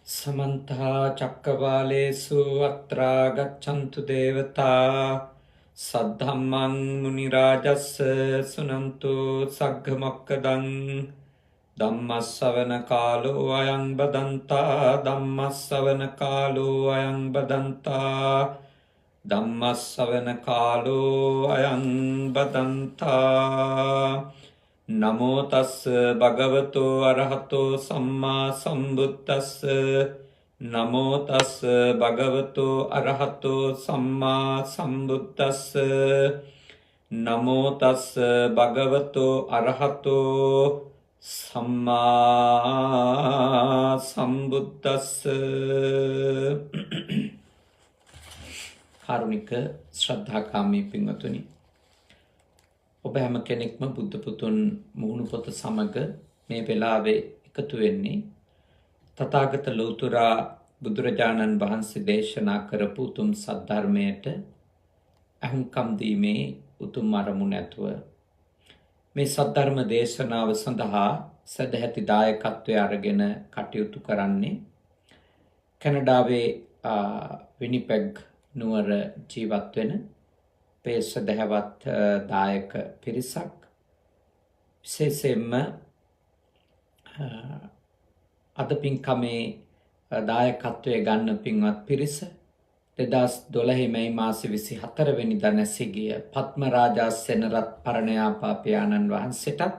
समन्ता चक्रवालेषु अत्रा गच्छन्तु देवता सद्धम्मं मुनिराजस्य सुनन्तु सग्गमोक्कदं धम्मश्रवणकालो अयं बदन्ता धम्मश्रवणकालो अयं बदन्ता धम्मश्रवणकालो अयं बदन्ता नमो तस् भगवतो अरहतो सम्मा सम्बुद्धस्स नमो तस् भगवतो अरहतो सम्मा सम्बुद्धस्स नमो तस् भगवतो अरहतो सम्मा सम्बुद्धस्स කාරුණික ශ්‍රද්ධාකාමී පින්වතුනි, ඔබ හැම කෙනෙක්ම බුද්ධ පුතුන් මුහුණු පොත සමග මේ වෙලාවේ එකතු වෙන්නේ තථාගත ලෞතුරා බුදුරජාණන් වහන්සේ දේශනා කරපු උතුම් සද්ධර්මයට අහුම්කම් දීමේ උතුම් අරමුණ ඇතුව මේ සද්ධර්ම දේශනාව සඳහා සදැහැති දායකත්වය අරගෙන කටයුතු කරන්නේ කැනඩාවේ විනිපෙග් නුවර ජීවත් වෙන පේස දහවත් දායක පිරිසක්, විශේෂයෙන්ම අද පින්කමේ දායකත්වය ගන්න පින්වත් පිරිස 2012 මැයි මාසේ 24 වෙනිදා නැසී ගිය පත්මරාජා සෙනරත් පරණයාපා පියාණන් වහන්සේටත්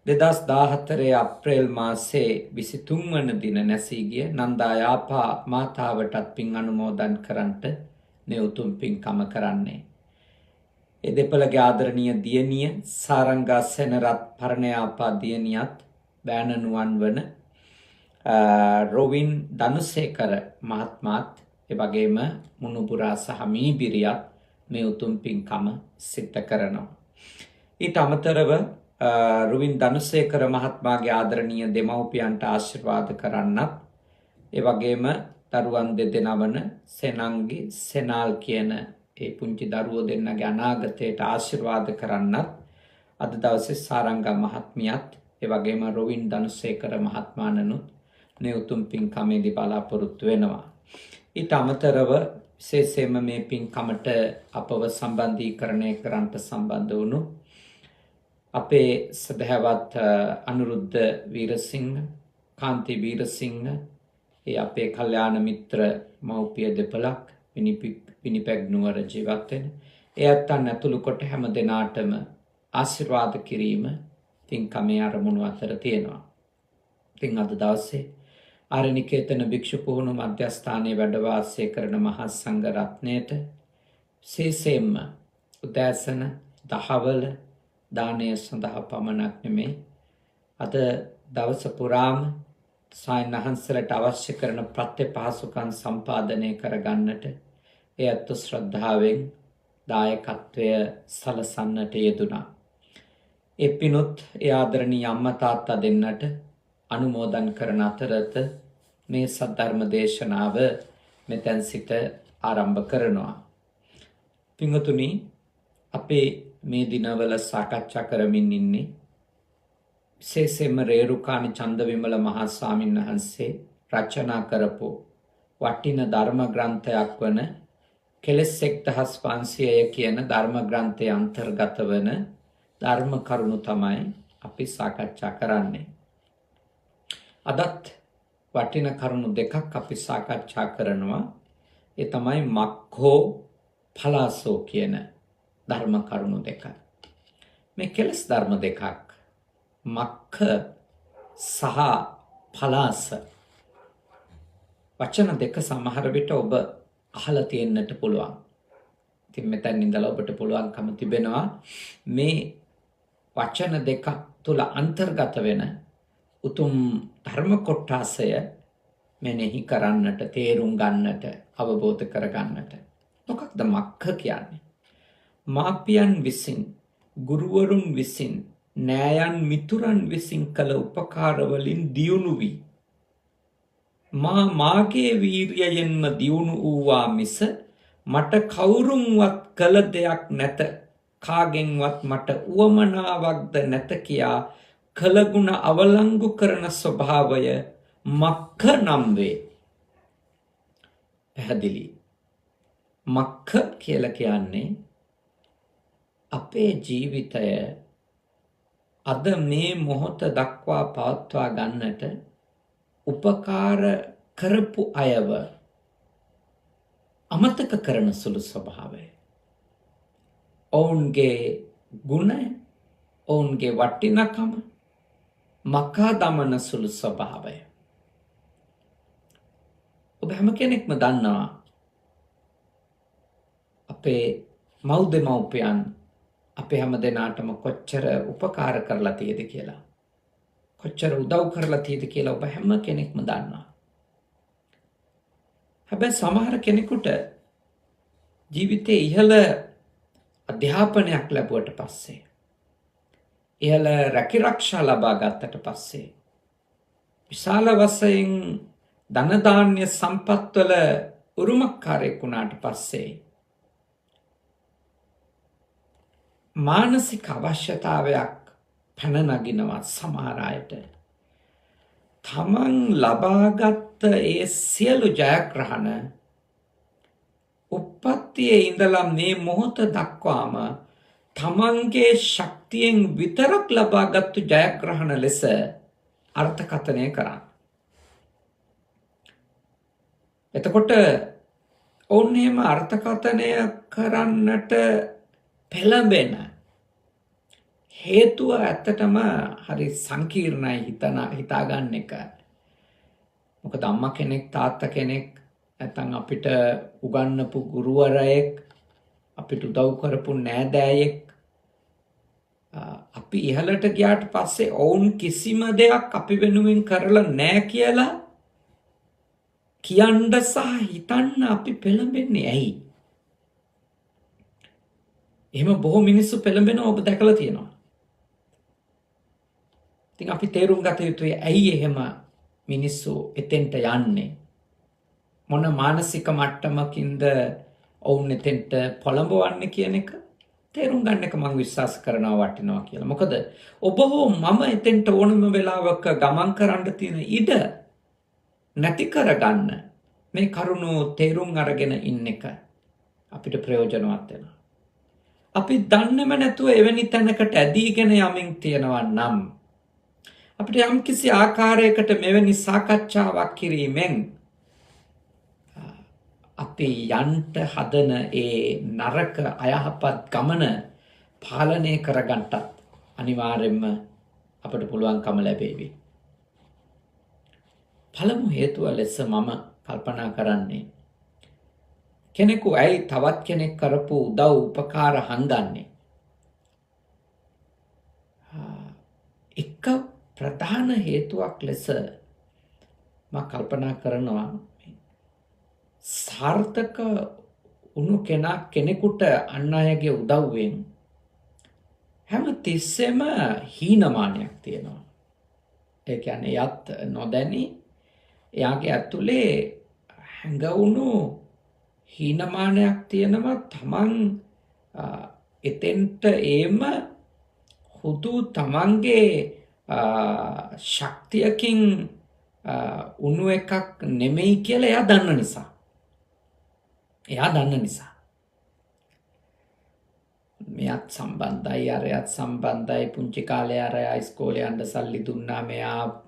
2014 අප්‍රේල් මාසේ 23 වන දින නැසී ගිය නන්දායාපා මාතාවටත් පින් අනුමෝදන් කරන්නට මේ උතුම් පින්කම කරන්නේ. ඒ දෙපළගේ ආදරණීය දියණිය සාරංගා සෙනරත් පරණයාපා දියණියත් බෑණනුවන් වන රොවින් ධනුසේකර මහත්මයාත් ඒ වගේම මුණුබුරා සහ මීබිරියත් මේ උතුම් පින්කම සිද්ධ කරනවා. ඊට අමතරව රොවින් ධනුසේකර මහත්මයාගේ ආදරණීය දෙමව්පියන්ට ආශිර්වාද කරන්නත්, ඒ වගේම දරුවන් දෙදෙනා වන සෙනංගි සෙනාල් කියන ඒ පුංචි දරුවෝ දෙන්නගේ අනාගතයට ආශිර්වාද කරන්නත් අද දවසේ සාරංගා මහත්මියත් ඒ වගේම රොවින් ධනුසේකර මහත්මයාණනුත් මේ උතුම් පින්කමේදී බලාපොරොත්තු වෙනවා. ඊට අමතරව විශේෂයෙන්ම මේ පින්කමට අපව සම්බන්ධීකරණය කරන්නට සම්බන්ධ වුණු අපේ සදහවත් අනුරුද්ධ වීරසිංහ, කාන්ති වීරසිංහ, ඒ අපේ කල්යාණ මිත්‍ර මව්පිය දෙපළක් විනිපෙග් නුවර ජීවත් වෙන ඒ අත්තන් ඇතුළු කොට හැම දෙනාටම ආශිර්වාද කිරීම පින්කමේ අරමුණු අතර තියෙනවා. ඉතින් අද දවසේ ආරණිකේතන භික්ෂු පුහුණු මධ්‍යස්ථානයේ වැඩ වාසය කරන මහා සංඝ රත්නයට විශේෂයෙන්ම උදෑසන දහවල දානය සඳහා පමණක් නෙමෙයි, අද දවස පුරාම සායනහන්සලට අවශ්‍ය කරන ප්‍රත්‍ය පහසුකම් සම්පාදනය කරගන්නට ඒ අත් ශ්‍රද්ධාවෙන් දායකත්වය සලසන්නට යෙදුණා. ඒ පිණුත් ඒ ආදරණීය අම්මා තාත්තා දෙන්නට අනුමෝදන් කරන අතරත මේ සද්ධර්ම දේශනාව මෙතෙන් සිට ආරම්භ කරනවා. පින්වතුනි, අපේ මේ දිනවල සාකච්ඡා කරමින් ඉන්නේ විශේෂයෙන්ම රේරුකාණි චන්දවිමල මහා ස්වාමීන් වහන්සේ රචනා කරපු වටින ධර්ම ග්‍රන්ථයක් වන කෙලෙස් 1500 කියන ධර්ම ග්‍රන්ථයේ අන්තර්ගත වන ධර්ම කරුණු තමයි අපි සාකච්ඡා කරන්නේ. අදත් වටින කරුණු දෙකක් අපි සාකච්ඡා කරනවා. ඒ තමයි මක්ඛෝ ඵලාසෝ කියන ධර්ම කරුණු දෙක. මේ කෙලෙස් ධර්ම දෙකක්, මක්ඛ සහ ඵලාස, වචන දෙක සමහර විට ඔබ අහලා තියෙන්නට පුළුවන්. ඉතින් මෙතන ඉඳලා ඔබට පුළුවන්කම තිබෙනවා මේ වචන දෙක තුල අන්තර්ගත වෙන උතුම් ධර්ම කොටාසය මෙනෙහි කරන්නට, තේරුම් ගන්නට, අවබෝධ කරගන්නට. මොකක්ද මක්ඛ කියන්නේ? මාපියන් විසින්, ගුරුවරුන් විසින්, නෑයන් මිතුරන් විසින් කළ උපකාර වලින් දියුණු වී මාගේ වීර්යයෙන්ම දියුණු වූවා මිස මට කවුරුන්වත් කළ දෙයක් නැත, කාගෙන්වත් මට උවමනාවක්ද නැත කියා කළගුණ අවලංගු කරන ස්වභාවය මක්ඛ නම් වේ. පැහැදිලි. මක්ඛ කියලා කියන්නේ අපේ ජීවිතය අද මේ මොහොත දක්වා පවත්වා ගන්නට උපකාර කරපු අයව අමතක කරන සුළු ස්වභාවය. ඔවුන්ගේ ගුණය, ඔවුන්ගේ වටිනකම මකා දමන සුළු ස්වභාවය. ඔබ හැම කෙනෙක්ම දන්නවා අපේ මව්දෙමව්පියන් අපේ හැම දෙනාටම කොච්චර උපකාර කරලා තියෙද කියලා. කොච්චර උදව් කරලා තියෙද කියලා ඔබ හැම කෙනෙක්ම දන්නවා. හැබැයි සමහර කෙනෙකුට ජීවිතයේ ඉහළ අධ්‍යාපනයක් ලැබුවට පස්සේ, ඉහළ රැකිරක්ෂා ලබා ගත්තට පස්සේ, විශාල වශයෙන් ධන ධාන්‍ය සම්පත්වල උරුමකාරයෙක් වුණාට පස්සේ මානසික අවශ්‍යතාවයක් පැන නගිනවා සමහර අයට. තමන් ලබාගත් ඒ සියලු ජයග්‍රහණ උප්පත්තියේ ඉඳලා මේ මොහොත දක්වාම තමන්ගේ ශක්තියෙන් විතරක් ලබාගත්තු ජයග්‍රහණ ලෙස අර්ථකථනය කරන්න. එතකොට ඔවුන් එහෙම අර්ථකථනය කරන්නට පෙළඹෙන හේතුව ඇත්තටම හරි සංකීර්ණයි හිතාගන්න එක. මොකද අම්මා කෙනෙක්, තාත්තා කෙනෙක්, නැත්නම් අපිට උගන්වපු ගුරුවරයෙක්, අපිට උදව් කරපු නෑදෑයෙක් අපි ඉහළට ගියාට පස්සේ ඔවුන් කිසිම දෙයක් අපි වෙනුවෙන් කරලා නෑ කියලා කියන්න සහ හිතන්න අපි පෙළඹෙන්නේ ඇයි? එහෙම බොහෝ මිනිස්සු පෙළඹෙනවා ඔබ දැකලා තියෙනවා. ඉතින් අපි තේරුම් ගත යුතුයි ඇයි එහෙම මිනිස්සු එතෙන්ට යන්නේ? මොන මානසික මට්ටමකින්ද ඔවුන් එතෙන්ට පොළඹවන්නේ කියන එක තේරුම් ගන්න එක මම විශ්වාස කරනවා වටිනවා කියලා. මොකද ඔබ හෝ මම එතෙන්ට ඕනම වෙලාවක ගමන් කරන්න තියෙන ඉඩ නැති කරගන්න මේ කරුණු තේරුම් අරගෙන ඉන්න එක අපිට ප්‍රයෝජනවත් වෙනවා. අපි දන්නේම නැතුව එවැනි තැනකට ඇදීගෙන යමින් තියෙනවා නම් අපිට යම් කිසි ආකාරයකට මෙවැනි සාකච්ඡාවක් කිරීමෙන් අපි යන්ට හදන ඒ නරක අයහපත් ගමන පාලනය කරගන්නත් අනිවාර්යෙන්ම අපට පුළුවන්කම ලැබේවි. පළමු හේතුව ලෙස මම කල්පනා කරන්නේ කෙනෙකු ඇයි තවත් කෙනෙක් කරපු උදව් උපකාර හංගන්නේ? එක ප්‍රධාන හේතුවක් ලෙස මම කල්පනා කරනවා සාර්ථක වුණු කෙනෙකුට අන් අයගේ උදව්වෙන් හැම තිස්සෙම හීනමානයක් තියෙනවා. ඒ කියන්නේ යත් නොදැනි එයාගේ ඇතුලේ හැඟවුණු හීනමානයක් තියෙනවා. තමන් එතෙන්ට ඒම හුදු තමන්ගේ ශක්තියකින් උණු එකක් නෙමෙයි කියලා එයා දන්න නිසා. මෙයාත් සම්බන්ධයි, අරයත් සම්බන්ධයි. පුංචි කාලේ අරයා ඉස්කෝලේ යන්න සල්ලි දුන්නා, මෙයා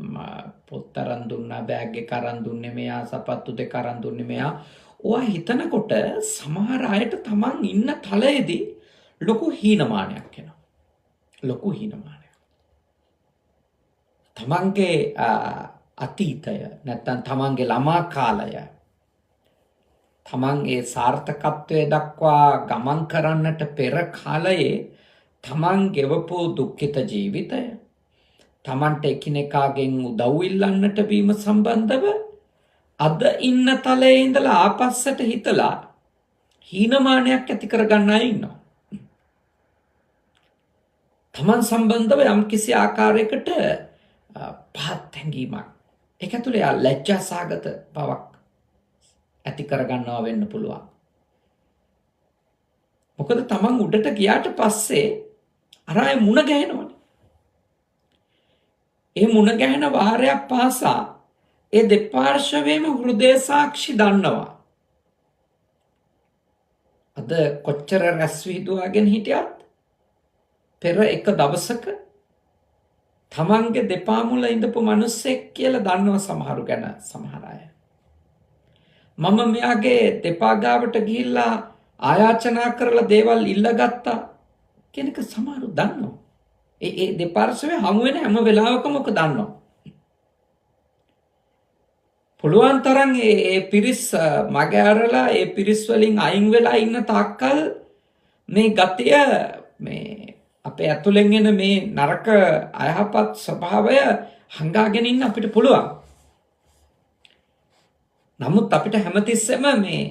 පොත් අරන් දුන්නා, බෑග් එක අරන් දුන්නේ මෙයා, සපත්තු දෙක අරන් දුන්නේ මෙයා. ඔයා හිතනකොට සමහර අයට තමන් ඉන්න තලයේදී ලොකු හීනමානයක් එනවා. ලොකු හීනමානයක්. තමන්ගේ අතීතය නැත්නම් තමන්ගේ ළමා කාලය, තමන් ඒ සාර්ථකත්වයේ දක්වා ගමන් කරන්නට පෙර කාලයේ තමන් ගෙවපු දුක්ඛිත ජීවිතය, තමන්ට එකිනෙකාගෙන් උදව් ඉල්ලන්නට වීම සම්බන්ධව අද ඉන්න තලයේ ඉඳලා ආපස්සට හිතලා හීනමානයක් ඇති කරගන්න අය ඉන්නවා. තමන් සම්බන්ධව යම් කිසි ආකාරයකට පහත් හැඟීමක්, ඒක ඇතුලේ ලැජ්ජා සහගත බවක් ඇති කරගන්නවා වෙන්න පුළුවන්. මොකද තමන් උඩට ගියාට පස්සේ අර අය මුණ ගැහෙනවනේ. ඒ මුණ ගැහෙන වාරයක් පාසා ඒ දෙපාර්ශවයේම හෘදය සාක්ෂි දන්නවා. අද කොච්චර රැස් විහිදුවාගෙන හිටියත් පෙර එක දවසක තමන්ගේ දෙපා මුල ඉඳපු මිනිස්සෙක් කියලා දන්නව සමහරු ගැන සමහර අය. මම මෙයාගේ දෙපා ගාවට ගිහිල්ලා ආයාචනා කරලා දේවල් ඉල්ලගත්තා කියන එක සමහරු දන්නවා. ඒ දෙපාර්ශ්වයේ හමු වෙන හැම වෙලාවකම ඔක දන්නවා. පුළුවන් තරම් ඒ පිරිස් මගේ අරලා ඒ පිරිස් වලින් අයින් වෙලා ඉන්න තාක්කල් මේ ගතිය මේ අපේ ඇතුළෙන් එන මේ නරක අයහපත් ස්වභාවය හංගාගෙන ඉන්න අපිට පුළුවන්. නමුත් අපිට හැමතිස්සෙම මේ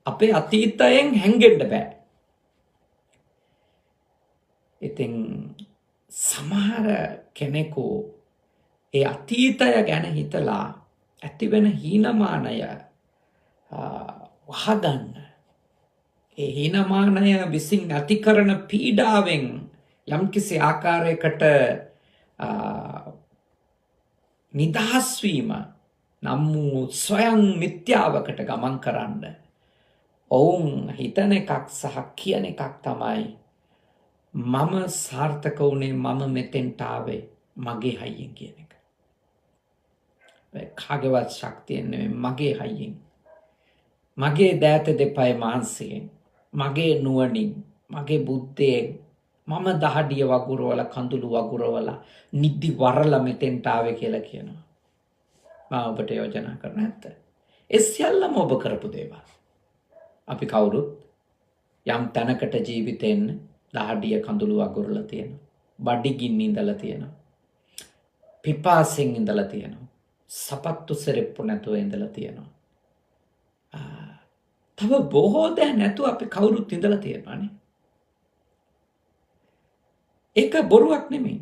අපේ අතීතයෙන් හැංගෙන්න බෑ. ඉතින් සමහර කෙනෙකු ඒ අතීතය ගැන හිතලා ඇතිවෙන හීනමානය වහගන්න, ඒ හීනමානය විසින් ඇති කරන පීඩාවෙන් යම්කිසි ආකාරයකට නිදහස් වීම නම් වූ ස්වයං මිත්‍යාවකට ගමන් කරන්න ඔවුන් හිතන එකක් සහ කියන එකක් තමයි මම සාර්ථක වුණේ මම මෙතෙන්ට ආවේ මගේ හයියෙන් කියන එක. කාගේවත් ශක්තියෙන් නෙමෙයි, මගේ හයියෙන්, මගේ දෑත දෙපය මාංශයෙන්, මගේ නුවණින්, මගේ බුද්ධියෙන් මම දහඩිය වගුරවල කඳුළු වගුරවල නිදි වරලා මෙතෙන්ට ආවේ කියලා කියනවා. මම ඔබට යෝජනා කරන ඇත්ත. ඒ සියල්ලම ඔබ කරපු දේවල්. අපි කවුරුත් යම් තැනකට ජීවිතෙන් දහඩිය කඳුළු වගුරලා තියෙනවා. බඩගින්න ඉඳලා තියෙනවා. පිපාසෙන් ඉඳලා තියෙනවා. සපත්තු සෙරෙප්පු නැතුව ඉඳලා තියෙනවා. තව බොහෝ දෑ නැතුව අපි කවුරුත් ඉඳලා තියෙනවානේ. ඒක බොරුවක් නෙමෙයි.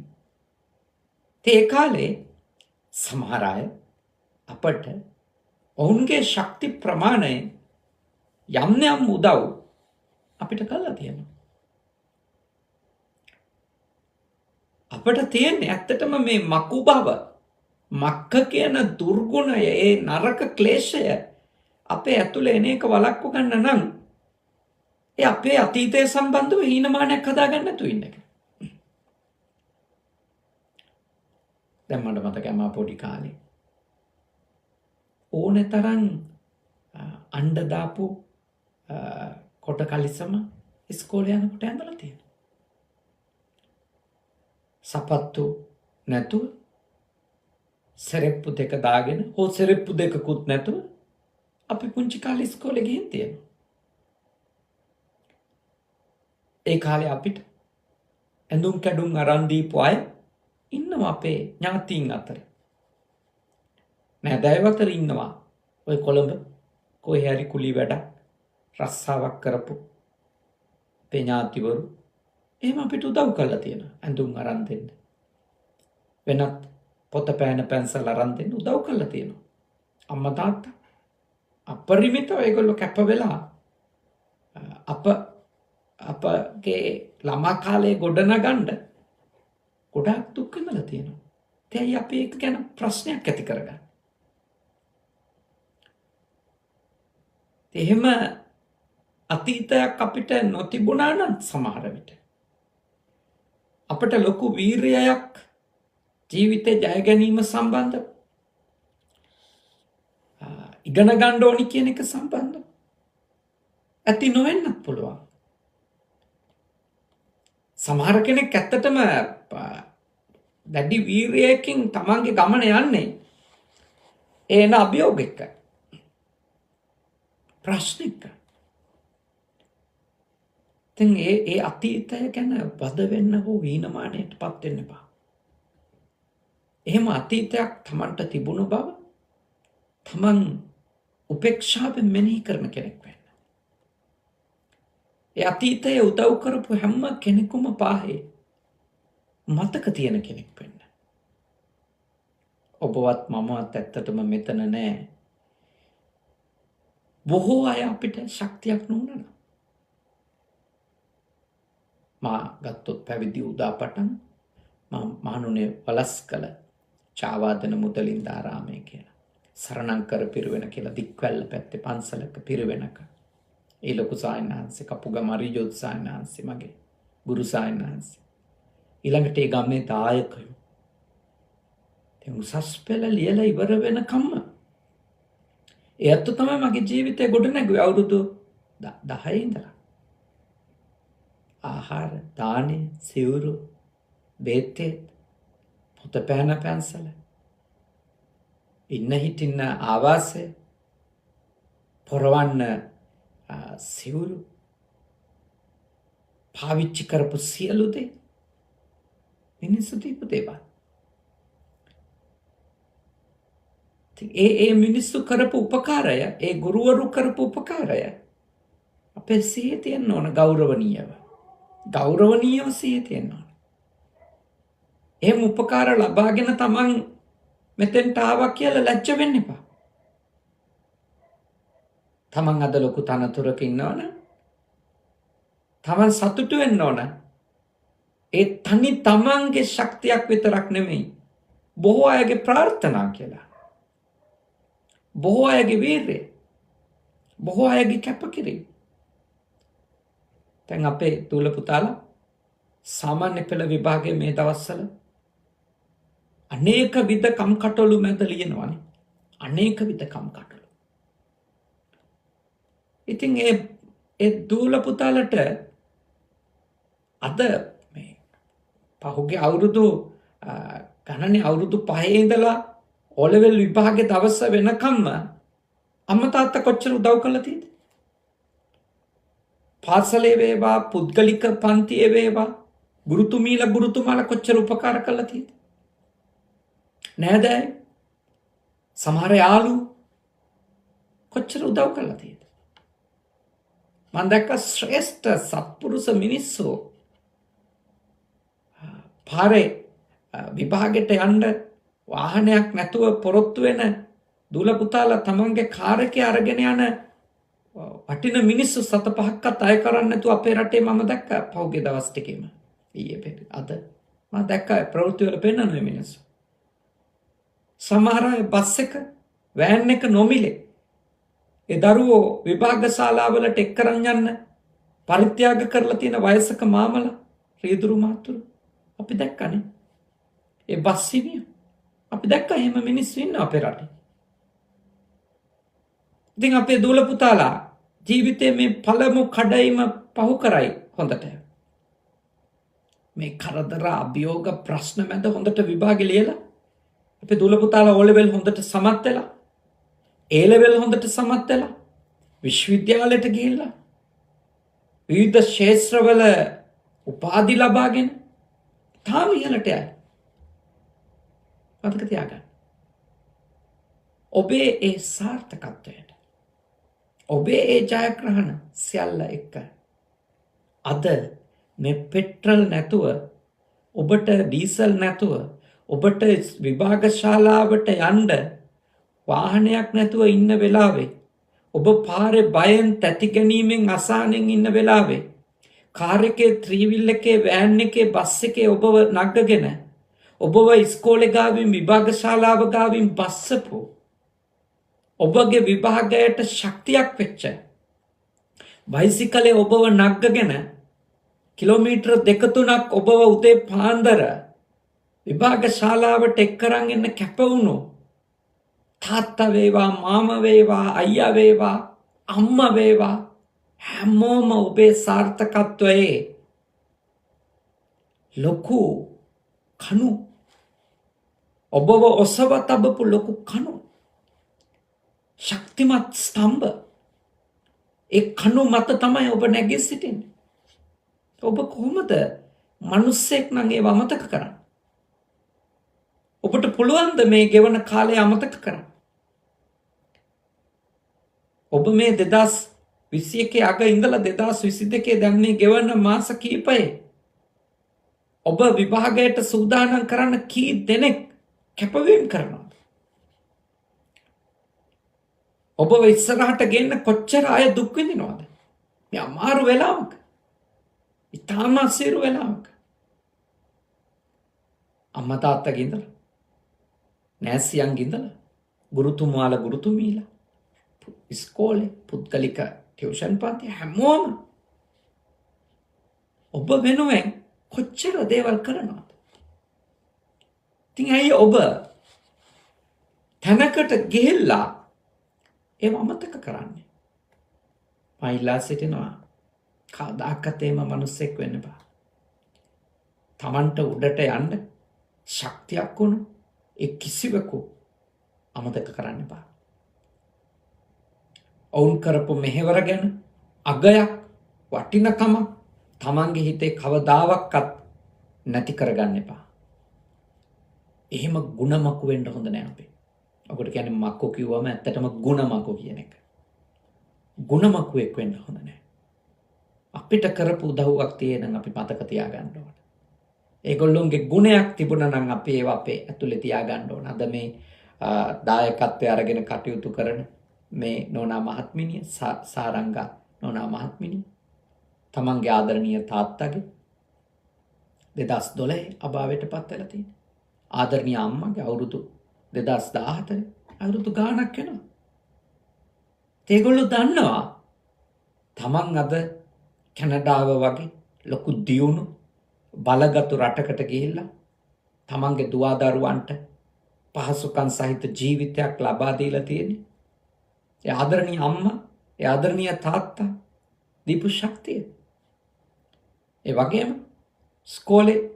ඒ කාලේ සමහර අය අපට ඔවුන්ගේ ශක්ති ප්‍රමාණය යම් යම් උදව් අපිට කළා තියෙනවා. අපට තියෙන්නේ ඇත්තටම මේ මකු බව, මක්ක කියන දුර්ගුණය, ඒ නරක ක්ලේශය අපේ ඇතුළේ එන එක වළක්ව ගන්න නම් ඒ අපේ අතීතය සම්බන්ධව හීනමානයක් හදාගන්න නැතුව ඉන්න එක. දැන් මට මතකයි මම පොඩි කාලේ ඕනේ තරම් අඬ දාපු කොට කලිසම ඉස්කෝලේ යනකොට ඇඳලා තියෙනවා. සපත්තු නැතුව සෙරෙප්පු දෙක දාගෙන, හෝ සෙරෙප්පු දෙකකුත් නැතුව අපි පුංචි කාලේ ඉස්කෝලේ ගිහින් තියෙනවා. ඒ කාලේ අපිට ඇඳුම් කැඩුම් අරන් දීපු අය ඉන්නවා අපේ ඥාතීන් අතර. නෑදෑයෝ අතර ඉන්නවා. ඔය කොළඹ කොහේ හරි කුලී වැඩක් රස්සාවක් කරපු අපේ ඥාතිවරු එහෙම අපිට උදව් කරලා තියෙනවා. ඇඳුම් අරන් දෙන්න, වෙනත් පොත පෑන පැන්සල් අරන් දෙන්න උදව් කරලා තියෙනවා. අම්මා තාත්තා අපරිමිතව ඒගොල්ලෝ කැප වෙලා අපගේ ළමා කාලේ ගොඩනගන්න ගොඩාක් දුක් විඳලා තියෙනවා. ඒයි අපි ඒක ගැන ප්‍රශ්නයක් ඇති කරගන්න. එහෙම අතීතයක් අපිට නොතිබුණා නම් සමහර විට අපට ලොකු වීරයක් ජීවිතේ ජය ගැනීම සම්බන්ධ ඉගෙන ගන්න ඕනි කියන එක සම්බන්ධ ඇති නොවෙන්නත් පුළුවන්. සමහර කෙනෙක් ඇත්තටම දැඩි වීරයකින් තමන්ගේ ගමන යන්නේ එන අභියෝගයක, ප්‍රශ්නික. ඉතින් ඒ අතීතය ගැන වද වෙන්න හෝ හීනමානයට පත් වෙන්න එපා. එහෙම අතීතයක් තමන්ට තිබුණු බව තමන් උපේක්ෂාවෙන් මෙනෙහි කරන කෙනෙක් වෙන්න. ඒ අතීතයේ උදව් කරපු හැම කෙනෙකුම පාහේ මතක තියෙන කෙනෙක් වෙන්න. ඔබවත් මමවත් ඇත්තටම මෙතන නෑ. බොහෝ අය අපිට ශක්තියක් නොවුණා. මා ගත්තොත් පැවිදි උදා පටන් මහනුනේ වලස්කල චාවාදන මුදලින්ද ආරාමය කියලා, සරණංකර පිරිවෙන කියලා දික්වැල්ල පැත්තේ පන්සලක පිරිවෙනක ඒ ලොකු සායනහන්සේ කපුගම අරිජෝත් සායනහන්සේ මගේ ගුරු සායනහන්සේ. ඊළඟට ඒ ගමේ දායකයෝ. දැන් උසස් පෙළ ලියලා ඉවර වෙනකම්ම ඒ අත්තු තමයි මගේ ජීවිතේ ගොඩ නැගුවේ අවුරුදු 10 ඉඳලා. ආහාර, දානේ, සිවුරු, බේත්තේ, පොත පෑන පැන්සල, ඉන්න හිටින්න ආවාසය, පොරවන්න සිවුරු, පාවිච්චි කරපු සියලු දේ මිනිස්සු දීපු දේවල්. ඒ මිනිස්සු කරපු උපකාරය, ඒ ගුරුවරු කරපු උපකාරය අපේ සිහියේ තියෙන්න ඕන ගෞරවනීයව. ගෞරවනීයව සිහියේ තියෙන්න ඕන. එහෙම උපකාර ලබාගෙන තමන් මෙතෙන්ට ආවා කියලා ලැජ්ජ වෙන්න එපා. තමන් අද ලොකු තනතුරක ඉන්නවනම් තමන් සතුටු වෙන්න ඕන. ඒ තනි තමන්ගේ ශක්තියක් විතරක් නෙමෙයි. බොහෝ අයගේ ප්‍රාර්ථනා කියලා. බොහෝ අයගේ වීරිය. බොහෝ අයගේ කැපකිරීම. දැන් අපේ දූල පුතාලා සාමාන්‍ය පෙළ විභාගයේ මේ දවස්වල අනේක විද කම්කටොළු මැද ලියනවානේ. අනේක විද කම්කටොළු. ඉතින් ඒ දූල පුතාලට අද මේ පහුගිය අවුරුදු ගණනේ අවුරුදු 5 ඉඳලා ඕලෙවල් විභාගේ දවස වෙනකම්ම අම්මා තාත්තා කොච්චර උදව් කළා තියෙද? පාසලේ වේවා, පුද්ගලික පන්තියේ වේවා, ගුරුතුමාලා කොච්චර උපකාර කළා තියෙද? නේද? සමහර යාළුවෝ කොච්චර උදව් කළා තියෙද? මම දැක්ක ශ්‍රේෂ්ඨ සත්පුරුෂ මිනිස්සු පාරේ විභාගෙට යන්න වාහනයක් නැතුව පොරොත්තු වෙන දූල පුතාලා තමන්ගේ කාර් එකේ අරගෙන යන වටින මිනිස්සු 7-5ක්වත් අය කරන්නේ නැතුව අපේ රටේ මම දැක්ක පහුගිය දවස් ටිකේම. ඊයේ අද මම දැක්ක ප්‍රවෘත්ති වල පෙන්නන මිනිස්සු. සමහර අය බස් එක, වෑන් එක නොමිලේ ඒ දරුවෝ විභාග ශාලාවලට එක් කරන් යන්න පරිත්‍යාග කරලා තියෙන වයසක මාමලා, රියදුරු මාතුරු අපි දැක්කනේ. ඒ බස් හිමියෝ අපි දැක්ක එහෙම මිනිස්සු ඉන්න අපේ රටේ. ඉතින් අපේ දූල පුතාලා ජීවිතේ මේ පළමු කඩයිම පහු කරයි හොඳට. මේ කරදර අභියෝග ප්‍රශ්න මැද හොඳට විභාගෙ ලියලා අපේ දූල පුතාලා O level හොඳට සමත් වෙලා, A level හොඳට සමත් වෙලා, විශ්වවිද්‍යාලයට ගිහිල්ලා විවිධ ක්ෂේත්‍රවල උපාධි ලබාගෙන තාම ඉහළට යයි. මතක තියාගන්න. ඔබේ ඒ සාර්ථකත්වයට, ඔබේ ඒ ජයග්‍රහණ සියල්ල එක්ක අද මේ පෙට්‍රල් නැතුව, ඔබට ඩීසල් නැතුව, ඔබට විභාග ශාලාවට යන්න වාහනයක් නැතුව ඉන්න වෙලාවේ, ඔබ පාරේ බයෙන් තැති ගැනීමෙන් අසහනෙන් ඉන්න වෙලාවේ, කාර් එකේ, ත්‍රිවිල් එකේ, වෑන් එකේ, බස් එකේ ඔබව නගගෙන ඔබව ඉස්කෝලේ ගාවින්, විභාග ශාලාව ගාවින් බස්සපු, ඔබගේ විභාගයට ශක්තියක් වෙච්ච බයිසිකලේ ඔබව නග්ගගෙන කිලෝමීටර් 2-3ක් ඔබව උදේ පාන්දර විභාග ශාලාවට එක් කරන් එන්න කැප වුණු තාත්තා වේවා, මාමා වේවා, අයියා වේවා, අම්මා වේවා, හැමෝම ඔබේ සාර්ථකත්වයේ ලොකු කණු, ඔබව ඔසව තබපු ලොකු කණු, ශක්තිමත් ස්තම්භ, ඒ කණු මත තමයි ඔබ නැගී සිටින්නේ. ඔබ කොහොමද මිනිස්සෙක් නම් ඒව අමතක කරන්නේ? ඔබට පුළුවන්ද මේ ගෙවන කාලය අමතක කරන්න? ඔබ මේ 2021 අග ඉඳලා 2022 දැන් මේ ගෙවන මාස කීපයේ ඔබ විභාගයට සූදානම් කරන්න කී දෙනෙක් කැපවීම කරනවද? ඔබ ඉස්සරහට ගෙන්න කොච්චර අය දුක් විඳිනවද? මේ අමාරු වෙලාවක, ඉතාම අසීරු වෙලාවක අම්මා තාත්තගේ ඉඳලා, නෑසියන්ගේ ඉඳලා, ගුරුතුමාලා, ගුරුතුමීලා, ඉස්කෝලේ, පුද්ගලික ටියුෂන් පන්ති හැමෝම ඔබ වෙනුවෙන් කොච්චර දේවල් කරනවද? ඉතින් ඇයි ඔබ තැනකට ගිහිල්ලා ඒව අමතක කරන්නේ? මම ඉල්ලා සිටිනවා කවදාකවත් එහෙම මිනිස්සෙක් වෙන්න බෑ. Tamanට උඩට යන්න ශක්තියක් වුණු ඒ කිසිවකු අමතක කරන්න බෑ. ඔවුන් කරපු මෙහෙවර ගැන අගයක් වටිනකම තමන්ගේ හිතේ කවදාවත් නැති කරගන්න එපා. එහෙම ಗುಣමකු වෙන්න හොඳ නෑ අපි. ඔකට කියන්නේ මක්කු කිව්වම ඇත්තටම ಗುಣමකු කියන එක. ಗುಣමකුවෙක් වෙන්න හොඳ නෑ. අපිට කරපු උදව්වක් තියෙනම් අපි මතක තියාගන්න ඕන. ඒගොල්ලොන්ගේ ගුණයක් තිබුණා නම් අපි ඒව අපේ ඇතුලේ තියාගන්න ඕන. අද මේ දායකත්වයේ අරගෙන කටයුතු කරන මේ නෝනා මහත්මිනිය සාරංගා නෝනා මහත්මිනිය තමන්ගේ ආදරණීය තාත්තගේ 2012 අභාවයට පත් වෙලා තියෙනවා. ආදරණීය අම්මගේ අවුරුදු 2014 අවුරුදු ගාණක් වෙනවා. ඒගොල්ලෝ දන්නවා තමන් අද කැනඩාව වගේ ලොකු දියුණු බලගත් රටකට ගිහිල්ලා තමන්ගේ දුවදරුවන්ට පහසුකම් සහිත ජීවිතයක් ලබා දීලා තියෙන්නේ. ඒ ආදරණීය අම්මා, ඒ ආදරණීය තාත්තා දීපු ශක්තිය. ඒ වගේම ස්කෝලේ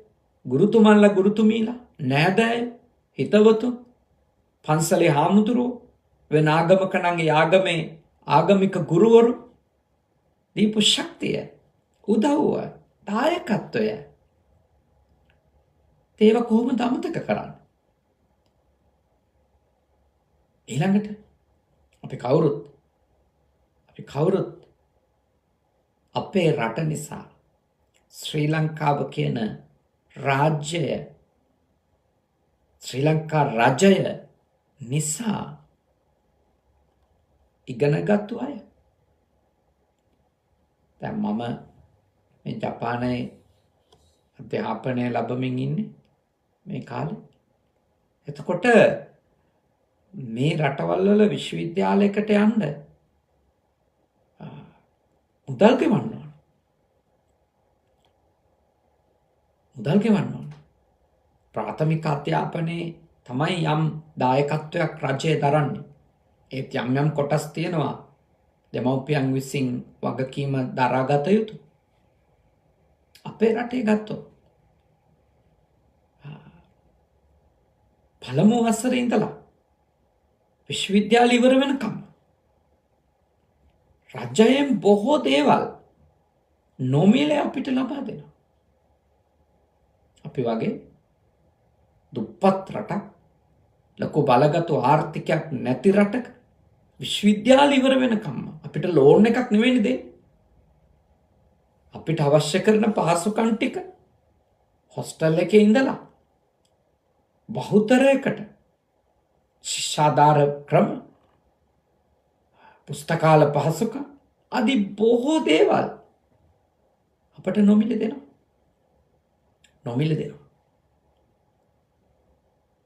ගුරුතුමන්ලා ගුරුතුමීලා නෑදෑය හිතවතු පන්සලේ හාමුදුරුවෝ වෙන ආගමක නම් ඒ ආගමේ ආගමික ගුරුවරු දීපු ශක්තිය, උදව්ව, දායකත්වය ඒව කොහොමද අමතක කරන්නේ? ඊළඟට අපි කවුරුත් අපේ රට නිසා ශ්‍රී ලංකාව කියන රාජ්‍යය ශ්‍රී ලංකා රජය නිසා ඉගෙනගත්තු අය. දැන් මම මේ ජපානයේ අධ්‍යාපනය ලැබමින් ඉන්නේ මේ කාලේ. එතකොට මේ රටවල් වල විශ්වවිද්‍යාලයකට යන්න මුදල් ගෙවන්න ඕන. ප්‍රාථමික අධ්‍යාපනයේ තමයි යම් දායකත්වයක් රජය දරන්නේ. ඒත් යම් කොටස් තියෙනවා දෙමව්පියන් විසින් වගකීම දරාගත යුතු. අපේ රටේ ගත්තොත් පළමු වසරේ ඉඳලා විශ්වවිද්‍යාල ඉවර වෙනකම් රජයෙන් බොහෝ දේවල් නොමිලේ අපිට ලබා දෙනවා. අපි වගේ දුප්පත් රටක්, ලොකු බලගතු ආර්ථිකයක් නැති රටක විශ්වවිද්‍යාල ඉවර වෙනකම් අපිට ලෝන් එකක් නෙවෙයි දෙන්නේ. අපිට අවශ්‍ය කරන පහසුකම් ටික හොස්ටල් එකේ ඉඳලා බහුතරයකට ශිෂ්‍යාධාර ක්‍රම, පුස්තකාල පහසුකම් ආදී බොහෝ දේවල් අපට නොමිලේ දෙනවා.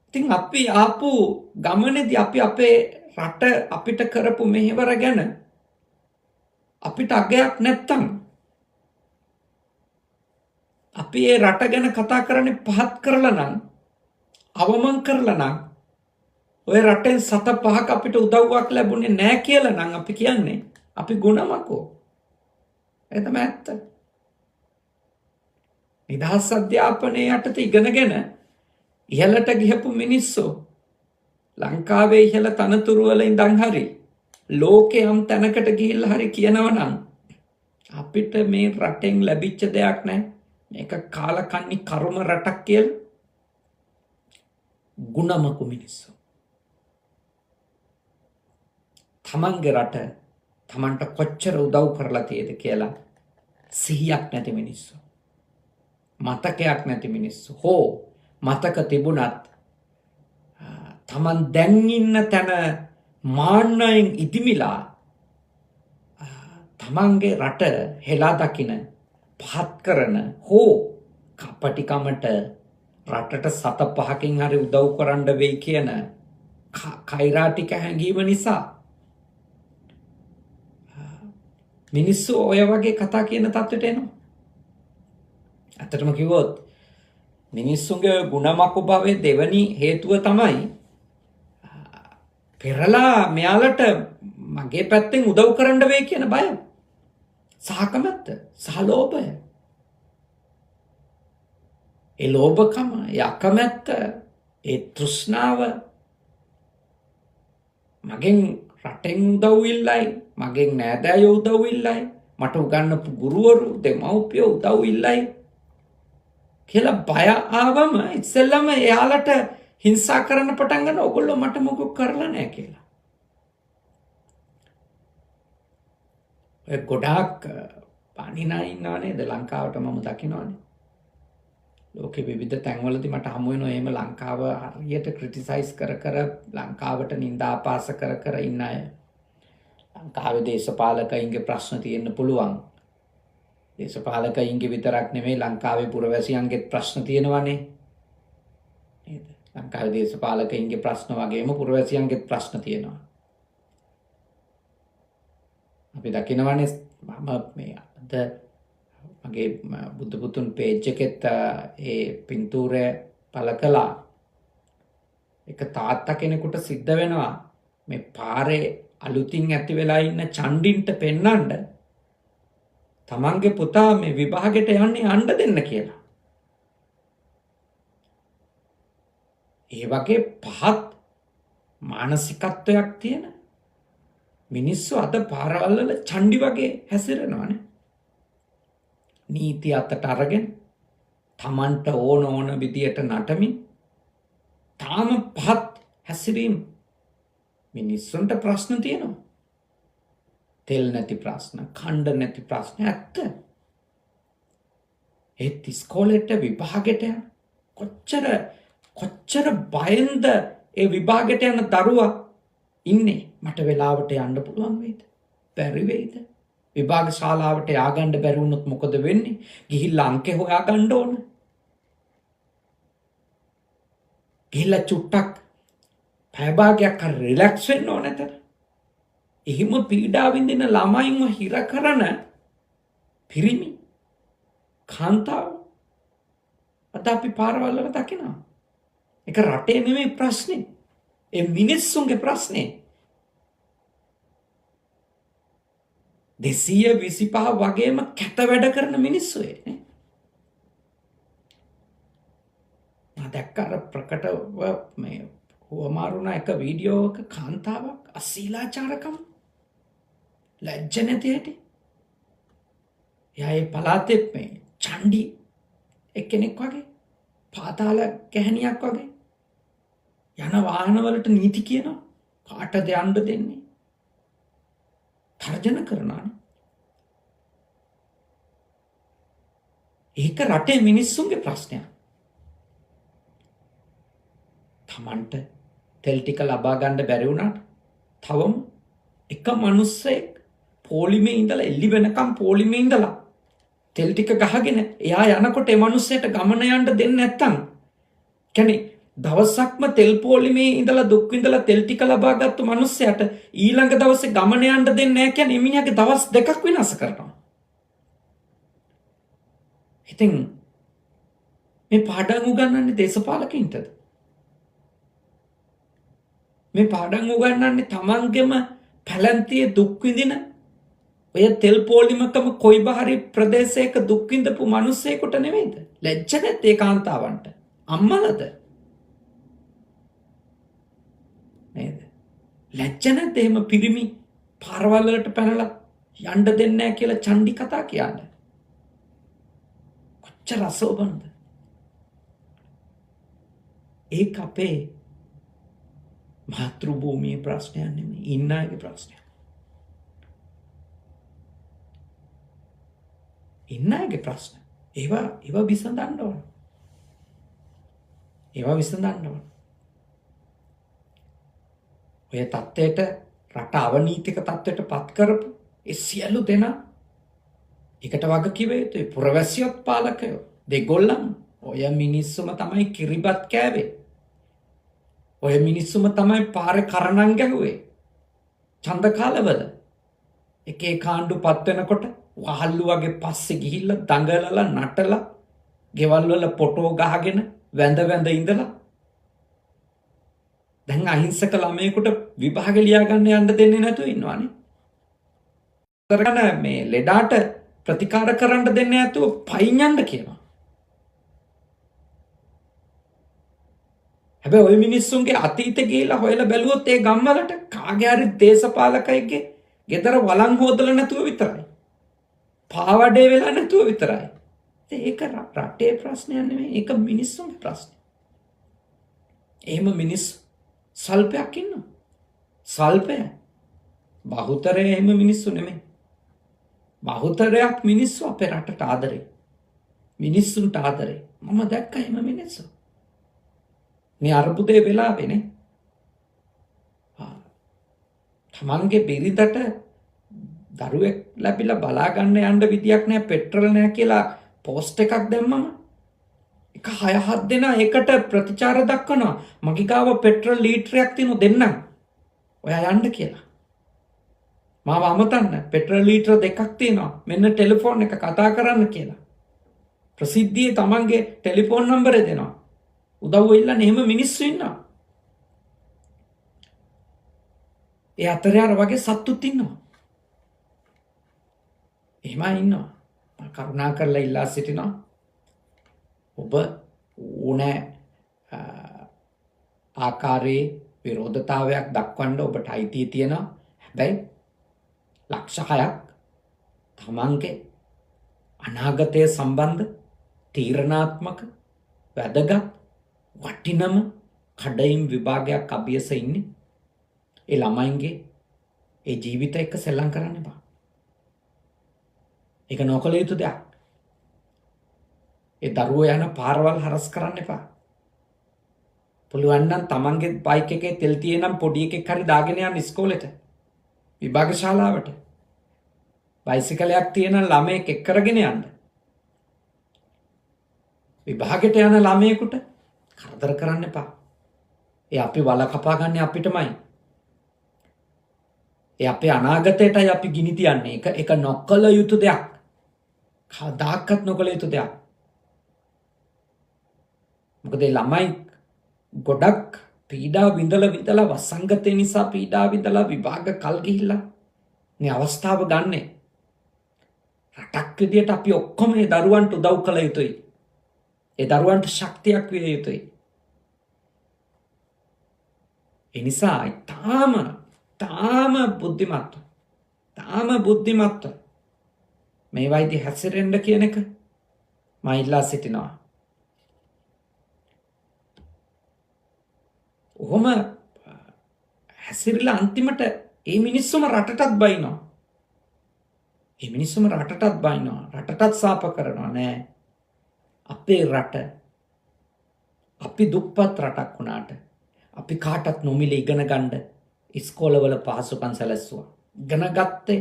ඉතින් අපි ආපු ගමනේදී අපි අපේ රට අපිට කරපු මෙහෙවර ගැන අපිට අගයක් නැත්තම් අපි ඒ රට ගැන කතා කරන්නේ පහත් කරලා නම්, අවමන් කරලා නම්, ඔය රටෙන් 7-5ක් අපිට උදව්වක් ලැබුණේ නැහැ කියලා නම් අපි කියන්නේ අපි ගුණමකෝ. ඒ තමයි ඇත්ත. නිදහස් අධ්‍යාපනයේ යටතේ ඉගෙනගෙන ඉහළට ගිහපු මිනිස්සු ලංකාවේ ඉහළ තනතුරු වල ඉඳන් හරි ලෝකේ යම් තැනකට ගිහිල්ලා හරි කියනවා නම් අපිට මේ රටෙන් ලැබිච්ච දෙයක් නැහැ. මේක කාලකන්ණි කර්ම රටක් කියලා. ගුණමකු මිනිස්සු. තමන්ගේ රට තමන්ට කොච්චර උදව් කරලා තියෙද කියලා සිහියක් නැති මිනිස්සු. මතකයක් නැති මිනිස්සු. හෝ මතක තිබුණත් තමන් දැන් ඉන්න තැන මාන්නයෙන් ඉදිමිලා තමන්ගේ රට හෙලා දකින, පහත් කරන හෝ කපටිකමට රටට 7-5කින් හරි උදව් කරන්න වෙයි කියන කෛරාටික හැඟීම නිසා මිනිස්සු ඔය වගේ කතා කියන තත්ත්වයට එනවා. ඇත්තටම කිව්වොත් මිනිස්සුන්ගේ ගුණමකු භවයේ දෙවනි හේතුව තමයි පෙරලා මෙයාලට මගේ පැත්තෙන් උදව් කරන්න වෙයි කියන බය. සහ කැමැත්ත, සහ ලෝභය. ඒ ලෝභකම, ඒ අකමැත්ත, ඒ තෘෂ්ණාව මගෙන් රටෙන් උදව් ඉල්ලයි, මගෙන් නෑදෑයෝ උදව් ඉල්ලයි, මට උගන්වපු ගුරුවරු, දෙමව්පියෝ උදව් ඉල්ලයි කියලා බය ආවම ඉස්සෙල්ලම එයාලට හිංසා කරන්න පටන් ගන්න ඔයගොල්ලෝ මට මොකක් කරලා නැහැ කියලා. ඔය ගොඩාක් පානිනා ඉන්නවා නේද ලංකාවට මම දකිනවනේ. ලෝකෙ විවිධ තැන්වලදී මට හමු වෙනවා එහෙම ලංකාව හරියට ක්‍රිටිසයිස් කර ලංකාවට නින්දා ආපාස කර ඉන්න අය. ලංකාවේ දේශපාලකයින්ගේ ප්‍රශ්න තියෙන්න පුළුවන්. දේශපාලකයින්ගේ විතරක් නෙමෙයි ලංකාවේ පුරවැසියන්ගේ ප්‍රශ්න තියෙනවානේ. නේද? ලංකාවේ දේශපාලකයින්ගේ ප්‍රශ්න වගේම පුරවැසියන්ගේ ප්‍රශ්න තියෙනවා. අපි දකිනවනේ මම මේ අද මගේ බුදු පුතුන් පේජ් එකෙත් ඒ පින්තූරය පළ කළා. එක තාත්තා කෙනෙකුට සිද්ධ වෙනවා මේ පාරේ අලුතින් ඇති වෙලා ඉන්න චණ්ඩින්ට පෙන්නන්න තමන්ගේ පුතා මේ විභාගෙට යන්න දෙන්න කියලා. ඒ වගේ පහත් මානසිකත්වයක් තියෙන මිනිස්සු අද පාරවල් වල චණ්ඩි වගේ හැසිරෙනවානේ. නීති අතට අරගෙන තමන්ට ඕන විදියට නටමින් තාම පහත් හැසිරීම. මිනිස්සුන්ට ප්‍රශ්න තියෙනවා. තෙල් නැති ප්‍රශ්න, කණ්ඩ නැති ප්‍රශ්න ඇත්ත. ඒත් ඉස්කෝලේට විභාගෙට යන කොච්චර බයෙන්ද ඒ විභාගෙට යන දරුවා ඉන්නේ. මට වෙලාවට යන්න පුළුවන් වේද? බැරි වේද? විභාග ශාලාවට ය아가න්න බැරි වුණොත් මොකද වෙන්නේ? ගිහිල්ලා අංකේ හොයාගන්න ඕන. ගිහිල්ලා චුට්ටක් පැය භාගයක් හරි රිලැක්ස් වෙන්න ඕන නේද? එහෙම පීඩා විඳින ළමයින්ව හිර කරන පිරිමි කාන්තාව අද අපි පාරවල් වල දකිනවා. ඒක රටේ නෙමෙයි ප්‍රශ්නේ. ඒ මිනිස්සුන්ගේ ප්‍රශ්නේ. 225 වගේම කැත වැඩ කරන මිනිස්සු නේ. මම දැක්ක අර ප්‍රකටව මේ හුවමාරුණ එක වීඩියෝ එක කාන්තාවක් අශීලාචාරකම් ලැජ්ජ නැති හැටි. එයා ඒ පළාතේ මේ චණ්ඩි එක්කෙනෙක් වගේ පාතාල ගැහණියක් වගේ යන වාහනවලට නීති කියනවා. කාටද යන්න දෙන්නේ? තර්ජන කරනවා. ඒක රටේ මිනිස්සුන්ගේ ප්‍රශ්නයක්. තමන්ට තෙල් ටික ලබා ගන්න බැරි වුණාට තවම එක මිනිස්සෙක් පොලිමේ ඉඳලා එළි වෙනකම් පොලිමේ ඉඳලා තෙල් ටික ගහගෙන එයා යනකොට ඒ මිනිස්සෙට ගමන යන්න දෙන්නේ නැත්තම් කියන්නේ දවසක්ම තෙල් පොලිමේ ඉඳලා දුක් විඳලා තෙල් ටික ලබාගත්තු මිනිස්සයාට ඊළඟ දවසේ ගමන යන්න දෙන්නේ නැහැ කියන්නේ එමිණියාගේ දවස් දෙකක් විනාශ කරනවා. ඉතින් මේ පාඩම් උගන්වන්නේ දේශපාලකින්ටද? මේ පාඩම් උගන්වන්නේ තමන්ගේම පැලැන්තියේ දුක් විඳින ඔය තෙල් පොලිමකම කොයි බහරි ප්‍රදේශයක දුක් විඳපු මිනිස්සෙකුට නෙමෙයිද? ලැජ්ජ නැත්තේ කාන්තාවන්ට. අම්මලද? නේද? ලැජ්ජ නැත්තේ එහෙම පිරිමි පාරවල් වලට පැනලා යන්න දෙන්නේ නැහැ කියලා චණ්ඩි කතා කියන්නේ. කොච්චර අසෝබනද? ඒක අපේ මාතෘ භූමියේ ප්‍රශ්නයක් නෙමෙයි, ඉන්න අයගේ ප්‍රශ්නයක්. ඉන්න අයගේ ප්‍රශ්න. ඒවා විසඳන්න ඕන. ඔය තත්ත්වයට රට අවනීතික තත්ත්වයට පත් කරපු ඒ සියලු දෙනා එකට වග කිව යුතුයි. පුරවැසියොත් පාලකයෝ දෙගොල්ලන් ඔය මිනිස්සුම තමයි කිරිබත් කෑවේ. ඔය මිනිස්සුම තමයි පාරේ කරණම් ගැහුවේ. ඡන්ද කාලවල. එක එක ආණ්ඩු පත් වෙනකොට වහල්ලු වගේ පස්සේ ගිහිල්ලා දඟලලා නටලා ගෙවල් වල ෆොටෝ ගහගෙන වැඳ වැඳ ඉඳලා දැන් අහිංසක ළමයෙකුට විභාග ලියා ගන්න යන්න දෙන්නේ නැතුව ඉන්නවානේ. කරන මේ ලෙඩාට ප්‍රතිකාර කරන්න දෙන්නේ නැතුව පයින් යන්න කියනවා. හැබැයි ওই මිනිස්සුන්ගේ අතීතේ ගිහිල්ලා හොයලා බැලුවොත් ඒ ගම්වලට කාගේ හරි දේශපාලකයෙක්ගේ ගෙදර වළං හොදලා නැතුව විතරයි. පාවඩේ වෙලා නැතුව විතරයි. ඒක රටේ ප්‍රශ්නයක් නෙමෙයි. ඒක මිනිස්සුන්ගේ ප්‍රශ්නය. එහෙම මිනිස්සු සල්පයක් ඉන්නවා. සල්පය. බහුතරය එහෙම මිනිස්සු නෙමෙයි. බහුතරයක් මිනිස්සු අපේ රටට ආදරේ. මිනිස්සුන්ට ආදරේ. මම දැක්කා එහෙම මිනිස්සු. මේ අර්බුදේ වෙලාවේනේ. තමන්ගේ බිරිඳට දරුවෙක් ලැබිලා බලා ගන්න යන්න විදියක් නැහැ, පෙට්‍රල් නැහැ කියලා පෝස්ට් එකක් දැම්මම එක 6-7 දෙනා ඒකට ප්‍රතිචාර දක්වනවා. මගේ ගාව පෙට්‍රල් ලීටරයක් තියෙනවා දෙන්නම්. ඔයා යන්න කියලා. මාව අමතන්න. පෙට්‍රල් ලීටර 2ක් තියෙනවා. මෙන්න ටෙලිෆෝන් එක කතා කරන්න කියලා. ප්‍රසිද්ධියේ තමන්ගේ ටෙලිෆෝන් නම්බරය දෙනවා. උදව්ව ඉල්ලන්නේ එහෙම මිනිස්සු ඉන්නවා. ඒ අතරේ අර වගේ සත්තුත් ඉන්නවා. එහෙමයි ඉන්නවා. මම කරුණා කරලා ඉල්ලා සිටිනවා. ඔබ ඕනෑ ආකාරයේ විරෝධතාවයක් දක්වන්න ඔබට අයිතිය තියෙනවා. හැබැයි ලක්ෂ 6ක් තමන්ගේ අනාගතය සම්බන්ධ තීරණාත්මක වැදගත් වටිනම කඩයිම් විභාගයක් අභියස ඉන්නේ. ඒ ළමයින්ගේ ඒ ජීවිතය එක්ක සෙල්ලම් කරන්න එපා. ඒක නොකළ යුතු දෙයක්. ඒ දරුවෝ යන පාරවල් හරස් කරන්න එපා. පුළුවන් නම් තමන්ගේ බයික් එකේ තෙල් තියෙනම් පොඩි එකෙක් හරි දාගෙන යන්න ඉස්කෝලේට. විභාග ශාලාවට. බයිසිකලයක් තියෙන ළමයෙක් එක් කරගෙන යන්න. විභාගෙට යන ළමයෙකුට කරදර කරන්න එපා. ඒ අපි වල කපා ගන්න අපිටමයි. ඒ අපේ අනාගතයටයි අපි ගිනි තියන්නේ. ඒක නොකළ යුතු දෙයක්. කවදාකවත් නොකළ යුතු දෙයක්. මොකද ළමයි ගොඩක් පීඩා විඳලා වසංගතය නිසා පීඩා විඳලා විභාග කල් ගිහිල්ලා මේ අවස්ථාව ගන්නෙ. රටක් විදියට අපි ඔක්කොම මේ දරුවන්ට උදව් කළ යුතුයි. ඒ දරුවන්ට ශක්තියක් විය යුතුයි. ඒ නිසා තාම බුද්ධිමත්ව මේ වයිදී හැසිරෙන්න කියන එක මම ඉල්ලා සිටිනවා. ඔහොම හැසිරিলা අන්තිමට මේ මිනිස්සුම රටටත් බයිනවා. මේ මිනිස්සුම රටටත් බයිනවා. රටටත් සාප කරනවා නෑ. අපේ රට අපි දුප්පත් රටක් වුණාට අපි කාටත් නොමිලේ ඉගෙන ගන්න ඉස්කෝලවල පහසුකම් සැලැස්සුවා. ඉගෙන ගත්තේ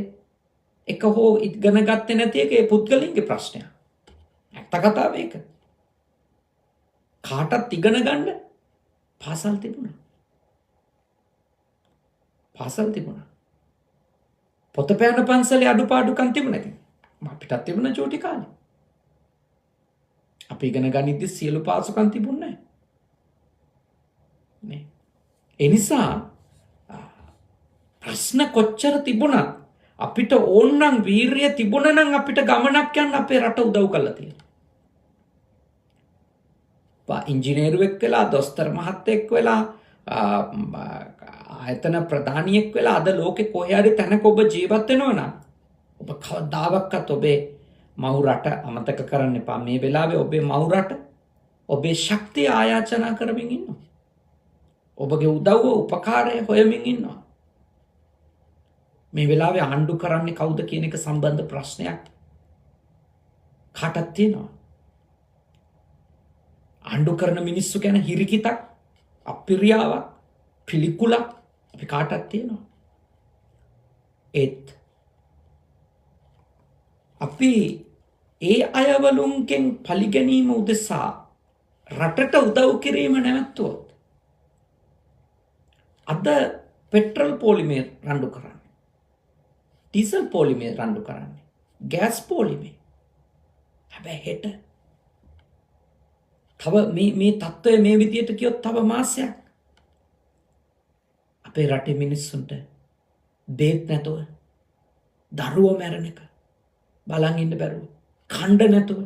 එක හෝ ඉගෙන ගත්තේ නැති එක ඒ පුද්ගලයන්ගේ ප්‍රශ්නයක්. ඇත්ත කතාව මේක. කාටත් ඉගෙන ගන්න පාසල් තිබුණා. පොත පෑන පන්සලේ අඩුපාඩුකම් තිබුණා. ඉතින් අපිටත් තිබුණා චූටි කාලේ. අපි ඉගෙන ගනිද්දි සියලු පාසුකම් තිබුණේ නැහැ. ඒ නිසා ප්‍රශ්න කොච්චර තිබුණත් අපිට ඕනනම් වීරිය තිබුණා නම් අපිට ගමනක් යන්න අපේ රට උදව් කරලා තියෙනවා. ඉංජිනේරුවෙක් වෙලා, දොස්තර මහත්තයෙක් වෙලා, ආයතන ප්‍රධානියෙක් වෙලා අද ලෝකේ කොහේ හරි තැනක ඔබ ජීවත් වෙනවා නම් ඔබ කවදාවත් ඔබේ මව් රට අමතක කරන්න එපා. මේ වෙලාවේ ඔබේ මව් රට ඔබේ ශක්තිය ආයාචනා කරමින් ඉන්නවා. ඔබගේ උදව්ව උපකාරය හොයමින් ඉන්නවා. මේ වෙලාවේ ආණ්ඩු කරන්නේ කවුද කියන එක සම්බන්ධ ප්‍රශ්නයක් කාටත් තියෙනවා. ආණ්ඩු කරන මිනිස්සු ගැන හිරිකිතක්, අපිරියාවක්, පිළිකුලක් අපි කාටත් තියෙනවා. ඒත් අපි ඒ අයවලුන්ගෙන් පරිගැනීම උදෙසා රටට උදව් කිරීම නැවතුවොත් අද පෙට්‍රල් පොලිමේ රණ්ඩු කරන්නේ. ඩීසල් පොලිමේ රණ්ඩු කරන්නේ. ගෑස් පොලිමේ. හැබැයි හෙට තව මේ තත්ත්වය මේ විදියට කියොත් තව මාසයක් අපේ රටේ මිනිස්සුන්ට බේත් නැතුව දරුවෝ මැරෙන එක බලන් ඉන්න බැරුව, කණ්ඩ නැතුව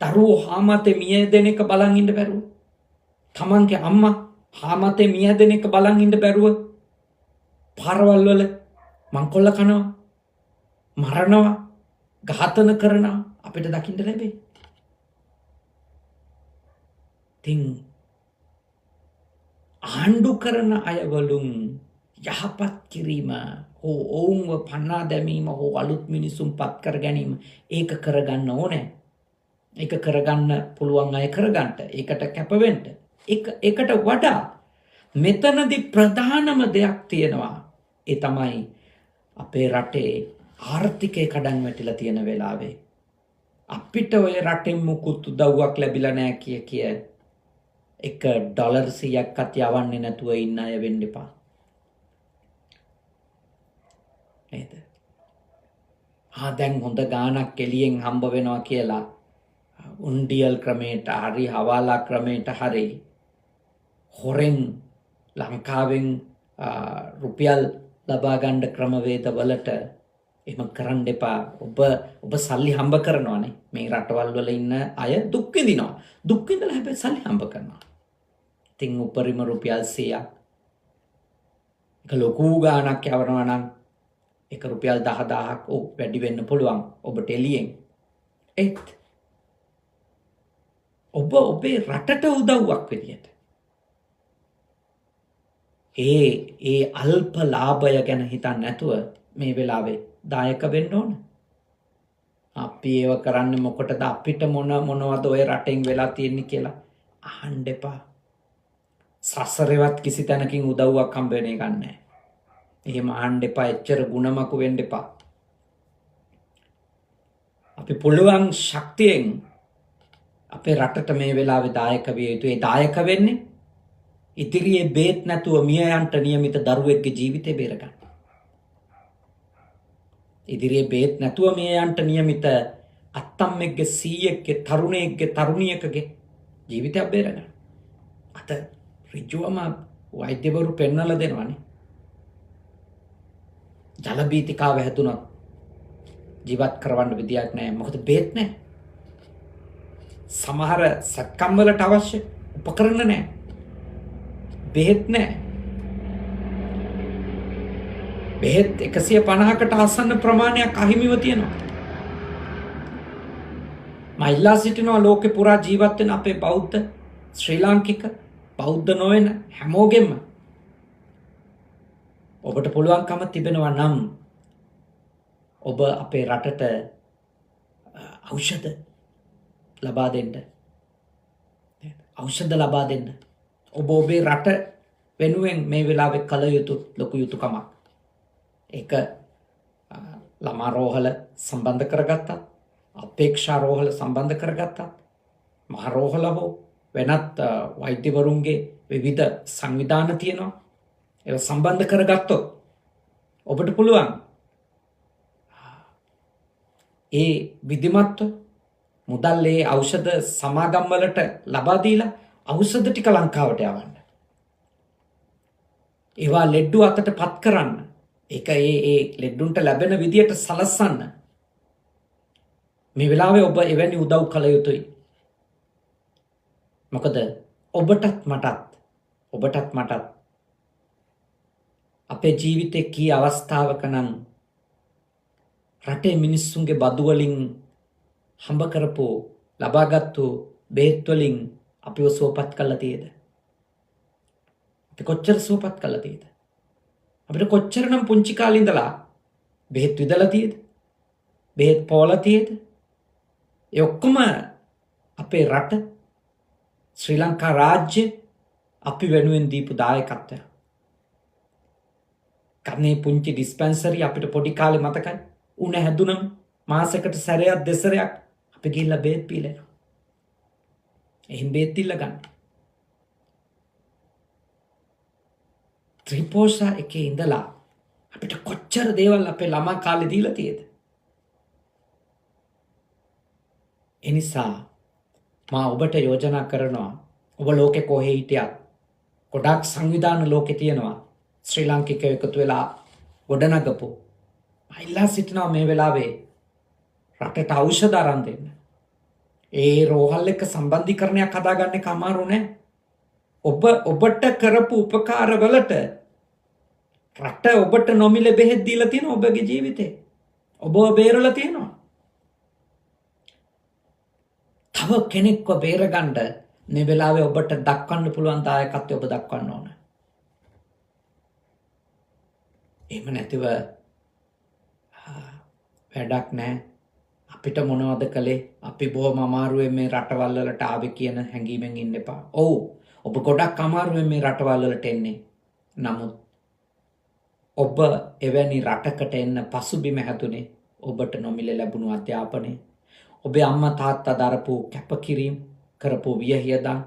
දරුවෝ හාමතේ මිය දෙන එක බලන් ඉන්න බැරුව, තමන්ගේ අම්මා හාමතේ මිය දෙන එක බලන් ඉන්න බැරුව පාරවල් වල මංකොල්ල කනවා, මරනවා, ඝාතන කරනවා අපිට දකින්න ලැබේ. තින් ආණ්ඩු කරන අයවලුන් යහපත් කිරීම හෝ ඔවුන්ව පන්නා දැමීම හෝ අලුත් මිනිසුන් පත් කර ගැනීම ඒක කරගන්න ඕනේ. ඒක කරගන්න පුළුවන් අය කරගන්න. ඒකට කැපවෙන්න. ඒකට වඩා මෙතනදී ප්‍රධානම දෙයක් තියෙනවා. ඒ තමයි අපේ රටේ ආර්ථිකය කඩන් වැටිලා තියෙන වෙලාවේ අපිට ඔය රටෙන් මුකුත් උදව්වක් ලැබිලා නැහැ කිය එක ඩොලර් 100ක්වත් යවන්නේ නැතුව ඉන්න අය වෙන්න එපා. නේද? දැන් හොඳ ගාණක් එළියෙන් හම්බ වෙනවා කියලා උන්ඩියල් ක්‍රමයට හරි හවාලා ක්‍රමයට හරි හොරෙන් ලංකාවෙන් රුපියල් ලබා ගන්න ක්‍රමවේද වලට එහෙම කරන්න එපා. ඔබ සල්ලි හම්බ කරනවානේ. මේ රටවල් වල ඉන්න අය දුක් විඳිනවා. දුක් විඳලා හැබැයි සල්ලි හම්බ කරනවා. ඉතින් උපරිම රුපියල් 100ක් ඒක ලොකු ගාණක් යවනවා නම් ඒක රුපියල් 10000ක් වැඩි වෙන්න පුළුවන් ඔබට එළියෙන්. ඒත් ඔබ ඔබේ රටට උදව්වක් විදියට ඒ අල්ප ලාභය ගැන හිතන්න නැතුව මේ වෙලාවේ දායක වෙන්න ඕන. අපි ඒව කරන්නේ මොකටද? අපිට මොනවද ඔය රටෙන් වෙලා තියෙන්නේ කියලා අහන්න එපා. සසරේවත් කිසි තැනකින් උදව්වක් හම්බ වෙන්නේ නැහැ. එහෙම අහන්න එපා. එච්චර ಗುಣමකු වෙන්න එපා. අපි පුළුවන් ශක්තියෙන් අපේ රටට මේ වෙලාවේ දායක විය යුතුයි. ඒ දායක වෙන්නේ ඉදිරියේ බේත් නැතුව මිය යන්ට නියමිත දරුවෙක්ගේ ජීවිතේ බේරගන්න. ඉදිරියේ බේත් නැතුව මිය යන්ට නියමිත අත්තම්මෙක්ගේ සීයෙක්ගේ තරුණයෙක්ගේ තරුණියකගේ ජීවිතයක් බේරගන්න. අත ඍජුවම වෛද්‍යවරු පෙන්වලා දෙනවානේ. ජල බීතිකාව හැදුනොත් ජීවත් කරවන්න විදියක් නැහැ. මොකද බේත් නැහැ. සමහර සත්කම් වලට අවශ්‍ය උපකරණ නැහැ. බෙහෙත් නැහැ. බෙහෙත් 150කට ආසන්න ප්‍රමාණයක් අහිමිව තියෙනවා. මම ඉල්ලා සිටිනවා ලෝකේ පුරා ජීවත් වෙන අපේ බෞද්ධ ශ්‍රී ලාංකික බෞද්ධ නොවන හැමෝගෙම ඔබට පුළුවන්කම තිබෙනවා නම් ඔබ අපේ රටට ඖෂධ ලබා දෙන්න. ඖෂධ ලබා දෙන්න. ඔබ ඔබේ රට වෙනුවෙන් මේ වෙලාවේ කළ යුතු ලොකු යුතුයකමක්. ඒක ළමා රෝහල සම්බන්ධ කරගත්තත්, අපේක්ෂා රෝහල සම්බන්ධ කරගත්තත්, මහ රෝහල හෝ වෙනත් වෛද්‍යවරුන්ගේ විවිධ සංවිධාන තියෙනවා. ඒක සම්බන්ධ කරගත්තොත් ඔබට පුළුවන් ඒ විධිමත්ව මුදල් ඒ ඖෂධ සමාගම් වලට ලබා දීලා ඖෂධ ටික ලංකාවට යවන්න. ඒවා ලෙඩ්ඩු අතට පත් කරන්න. ඒක ඒ ලෙඩ්ඩුන්ට ලැබෙන විදියට සලස්සන්න. මේ වෙලාවේ ඔබ එවැනි උදව් කළ යුතුයි. මොකද ඔබටත් මටත් අපේ ජීවිතේ කී අවස්ථාවක නම් රටේ මිනිස්සුන්ගේ බදු වලින් හම්බ කරපු ලබාගත්තු බෙහෙත් වලින් අපිව සුවපත් කළා තියෙද? අපි කොච්චර සුවපත් කළා තියෙද? අපිට කොච්චරනම් පුංචි කාලේ ඉඳලා බෙහෙත් විදලා තියෙද? බෙහෙත් පොවලා තියෙද? ඒ ඔක්කොම අපේ රට ශ්‍රී ලංකා රාජ්‍ය අපි වෙනුවෙන් දීපු දායකත්වය. කන්නේ පුංචි ඩිස්පෙන්සරි අපිට පොඩි කාලේ මතකයි. උණ හැදුනම මාසෙකට සැරයක් දෙසරයක් අපි ගිහිල්ලා බෙහෙත් පීලා. එහෙන් බෙහෙත් ඉල්ල ගන්න. ත්‍රිපෝෂා එකේ ඉඳලා අපිට කොච්චර කොච්චර දේවල් අපේ ළමා කාලේ දීලා තියෙද? ඒ නිසා මා ඔබට යෝජනා කරනවා ඔබ ලෝකෙ කොහේ හිටියත් ගොඩාක් සංවිධාන ලෝකෙ තියෙනවා. ශ්‍රී ලාංකිකයෝ එකතු වෙලා ගොඩනගපු. ඉල්ලා සිටිනවා මේ වෙලාවේ රටට ඖෂධ අරන් දෙන්න. ඒ රෝහල් එක්ක සම්බන්ධීකරණයක් හදාගන්න එක අමාරු නෑ. ඔබට කරපු උපකාරවලට රට ඔබට නොමිලේ බෙහෙත් දීලා තියෙනවා ඔබගේ ජීවිතේ. ඔබව බේරලා තියෙනවා. තව කෙනෙක්ව බේරගන්න මේ වෙලාවේ ඔබට දක්වන්න පුළුවන් දායකත්වය ඔබ දක්වන්න ඕන. එහෙම නැතිව වැඩක් නැහැ. අපිට මොනවද කළේ? අපි බොහොම අමාරුවෙන් මේ රටවල් වලට ආවේ කියන හැඟීමෙන් ඉන්න එපා. ඔව්, ඔබ ගොඩක් අමාරුවෙන් මේ රටවල් වලට එන්නේ. නමුත් ඔබ එවැනි රටකට එන්න පසුබිම හැදුනේ ඔබට නොමිලේ ලැබුණු අධ්‍යාපනය, ඔබේ අම්මා තාත්තා දරපු කැපකිරීම, කරපු වියහියදන්,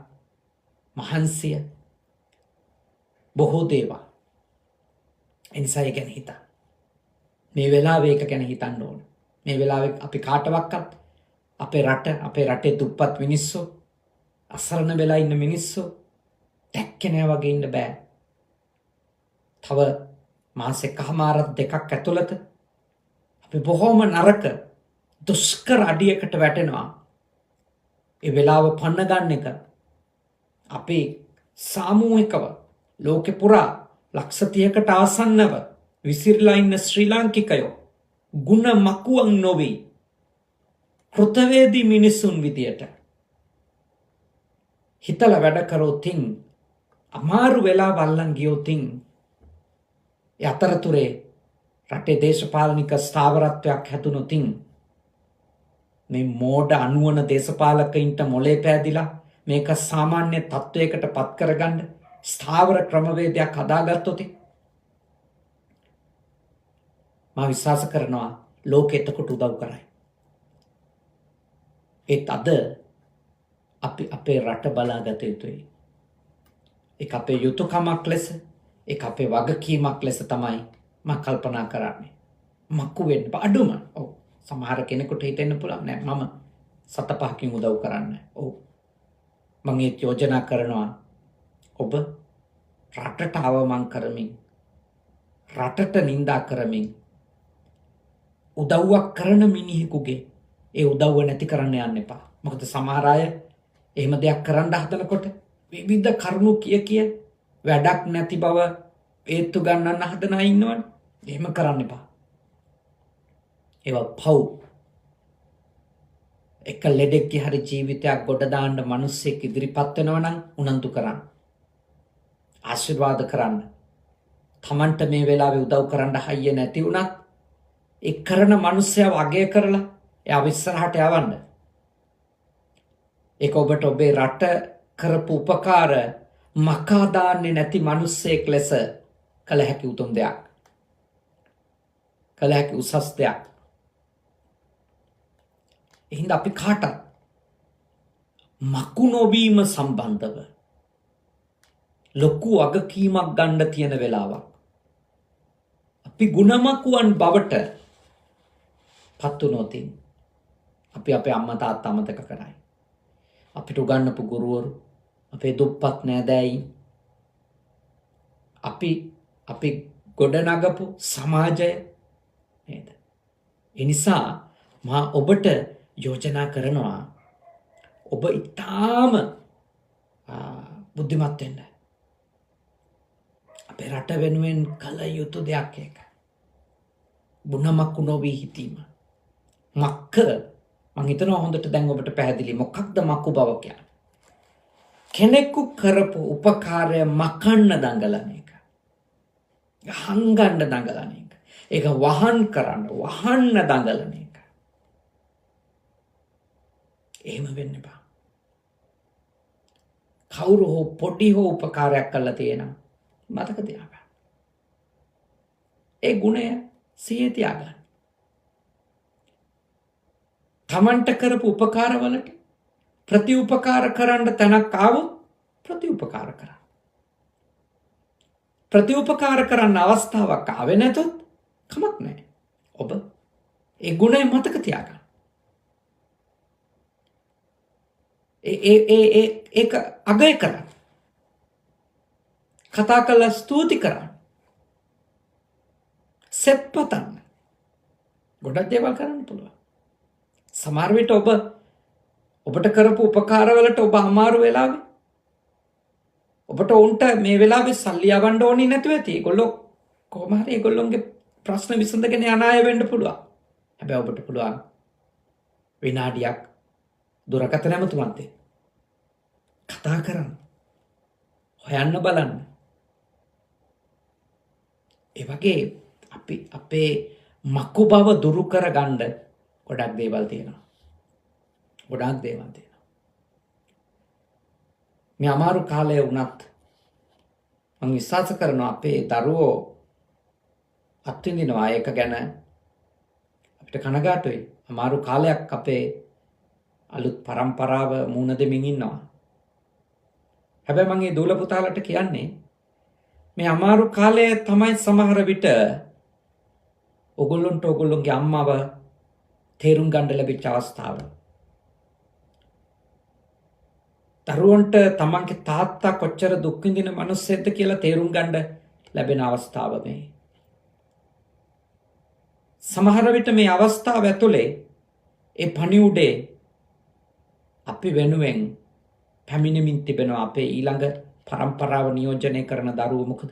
මහන්සිය, බොහෝ දේවල්. එනිසා ඒ ගැන හිතන්න. මේ වෙලාවේ ඒක ගැන හිතන්න ඕන. මේ වෙලාවේ අපි කාටවත් අපේ රටේ දුප්පත් මිනිස්සු, අසරණ වෙලා ඉන්න මිනිස්සු දැක්කේ නෑ වගේ ඉන්න බෑ. තව මාස එකමාරක් දෙකක් ඇතුළත අපි බොහොම නරක දුෂ්කර අඩියකට වැටෙනවා. ඒ වෙලාව පන්න ගන්න එක අපි සාමූහිකව ලෝකෙ පුරා ලක්ෂ 30කට ආසන්නව විසිරලා ඉන්න ශ්‍රී ලාංකිකයෝ ගුණ මකුවන් නොවේ කෘතවේදී මිනිසුන් විදියට හිතලා වැඩ කරොතින් අමාරු වෙලා වල්ලන් ගියොතින් ඒ අතරතුරේ රටේ දේශපාලනික ස්ථාවරත්වයක් හැදුනොතින් මේ මෝඩ අනුවන දේශපාලකයින්ට මොලේ පෑදිලා මේක සාමාන්‍ය තත්වයකට පත් කරගන්න ස්ථාවර ක්‍රමවේදයක් හදාගත්තොත් මා විශ්වාස කරනවා ලෝකෙ එතකොට උදව් කරයි. ඒත් අද අපි අපේ රට බලාගත යුතුයි. ඒක අපේ යුතුයකමක් ලෙස, ඒක අපේ වගකීමක් ලෙස තමයි මම කල්පනා කරන්නේ. මක්කු වෙන්න අඩුම. ඔව්, සමහර කෙනෙකුට හිතෙන්න පුළුවන් නෑ මම 7-5කින් උදව් කරන්නේ. ඔව්, මම ඒ යෝජනා කරනවා ඔබ රටට අවමන් කරමින්, රටට නිඳා කරමින් උදව්වක් කරන මිනිහෙකුගේ ඒ උදව්ව නැති කරන්න යන්න එපා. මොකද සමහර අය එහෙම දෙයක් කරන්න හදනකොට විවිධ කරුණු කිය වැඩක් නැති බව ඒත්තු ගන්නන්න හදන අය ඉන්නවනේ. එහෙම කරන්න එපා. ඒවා පව්. එක ලෙඩෙක්ගේ හරි ජීවිතයක් ගොඩ දාන්න මිනිස්සෙක් ඉදිරිපත් වෙනවා නම් උනන්දු කරන්න. ආශිර්වාද කරන්න. තමන්ට මේ වෙලාවේ උදව් කරන්න හයිය නැති වුණත් ඒ කරන මිනිස්සයා අගය කරලා එයා ඉස්සරහට යවන්න. ඒක ඔබට ඔබේ රට කරපු උපකාර මකා දාන්නේ නැති මිනිස්සෙක් ලෙස කළ හැකි උතුම් දෙයක්. කළ හැකි උසස් දෙයක්. එහෙනම් අපි කාටත් මකු නොවීම සම්බන්ධව ලොකු වගකීමක් ගන්න තියෙන වෙලාවක්. අපි ගුණමකුවන් බවට පත් වුණොත් අපි අපේ අම්මා තාත්තා අමතක කරයි. අපිට උගන්වපු ගුරුවරු, අපේ දුප්පත් නෑදෑයින්, අපි ගොඩනගපු සමාජය නේද? ඒ නිසා මා ඔබට යෝජනා කරනවා ඔබ ඊටාම බුද්ධිමත් වෙන්න. අපේ රට වෙනුවෙන් කළ යුතු දෙයක් ඒක. බුණමක්කු නොවී හිතීම. මක්ක මං හිතනවා හොඳට දැන් ඔබට පැහැදිලි මොකක්ද මක්කු බව කියන්නේ. කෙනෙකු කරපු උපකාරය මකන්න දඟලන එක. හංගන්න දඟලන එක. ඒක වහන් වහන්න දඟලන එක. එහෙම වෙන්න එපා. කවුරු හෝ පොඩි හෝ උපකාරයක් කළා තියෙනවා මතක තියාගන්න. ඒ ගුණය සිහිය තියාගන්න. තමන්ට කරපු උපකාරවලට ප්‍රතිඋපකාර කරන්න තැනක් ආවොත් ප්‍රතිඋපකාර කරන්න. ප්‍රතිඋපකාර කරන්න අවස්ථාවක් ආවේ නැතොත් කමක් නැහැ. ඔබ ඒ ගුණය මතක තියාගන්න. ඒක අගය කරන්න. කතා කරලා ස්තුති කරන්න. සෙත් පතන්න. ගොඩක් දේවල් කරන්න පුළුවන්. සමහර විට ඔබට කරපු උපකාරවලට ඔබ අමාරු වෙලාවේ ඔබට උන්ට මේ වෙලාවේ සල්ලි යවන්න ඕනේ නැතුව ඇති. ඒගොල්ලෝ කොහොම හරි ඒගොල්ලොන්ගේ ප්‍රශ්න විසඳගෙන යන අය වෙන්න පුළුවන්. හැබැයි ඔබට පුළුවන් විනාඩියක් දුරකථන ඇමතුමන්ට කතා කරන්න. හොයන්න බලන්න. ඒ වගේ අපි අපේ මකු බව දුරු කරගන්න ගොඩක් දේවල් තියෙනවා. මේ අමාරු කාලය වුණත් මම විශ්වාස කරනවා අපේ දරුවෝ අත්විඳිනවා. ඒක ගැන අපිට කනගාටුයි. අමාරු කාලයක් අපේ අලුත් පරම්පරාව මුණ දෙමින් ඉන්නවා. හැබැයි මම මේ දූල පුතාලට කියන්නේ මේ අමාරු කාලය තමයි සමහර විට ඔගොල්ලොන්ට ඔගොල්ලොන්ගේ අම්මව තේරුම් ගන්න ලැබිච්ච අවස්ථාව. දරුවන්ට තමන්ගේ තාත්තා කොච්චර දුක් විඳින මිනිස්සෙක්ද කියලා තේරුම් ගන්න ලැබෙන අවස්ථාව මේ. සමහර විට මේ අවස්ථාව ඇතුලේ ඒ පණිවුඩේ අපි වෙනුවෙන් පැමිණෙමින් තිබෙනවා අපේ ඊළඟ පරම්පරාව නියෝජනය කරන දරුවෝ. මොකද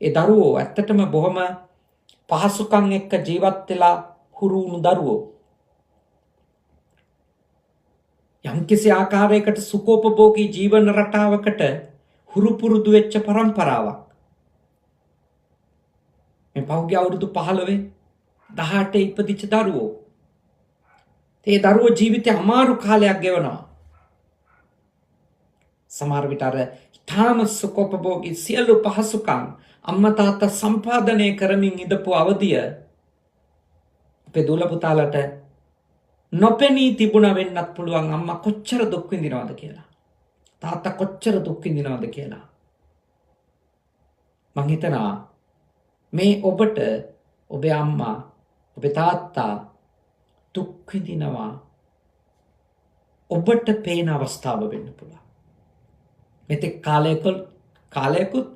ඒ දරුවෝ ඇත්තටම බොහොම පහසුකම් එක්ක ජීවත් වෙලා හුරු වුණු දරුවෝ. යම්කිසි ආකාරයකට සුඛෝපභෝගී ජීවන රටාවකට හුරු පුරුදු වෙච්ච පරම්පරාවක්. මේ පහුගිය අවුරුදු 15 18 ඉපදිච්ච දරුවෝ. ඒ දරුවෝ ජීවිතේ අමාරු කාලයක් ගෙවනවා. සමහර විට අර ඊටාම සුඛෝපභෝගී සියලු පහසුකම් අම්මා තාත්තා සම්පාදනය කරමින් ඉඳපු අවධිය අපේ දූල පුතාලට නොපෙනී තිබුණ වෙන්නත් පුළුවන්. අම්මා කොච්චර දුක් විඳිනවද කියලා, තාත්තා කොච්චර දුක් විඳිනවද කියලා. මං හිතනවා මේ ඔබට ඔබේ අම්මා ඔබේ තාත්තා දුක් විඳිනවා ඔබට පේන අවස්ථාව වෙන්න පුළුවන්. මෙතෙක් කාලයකුත්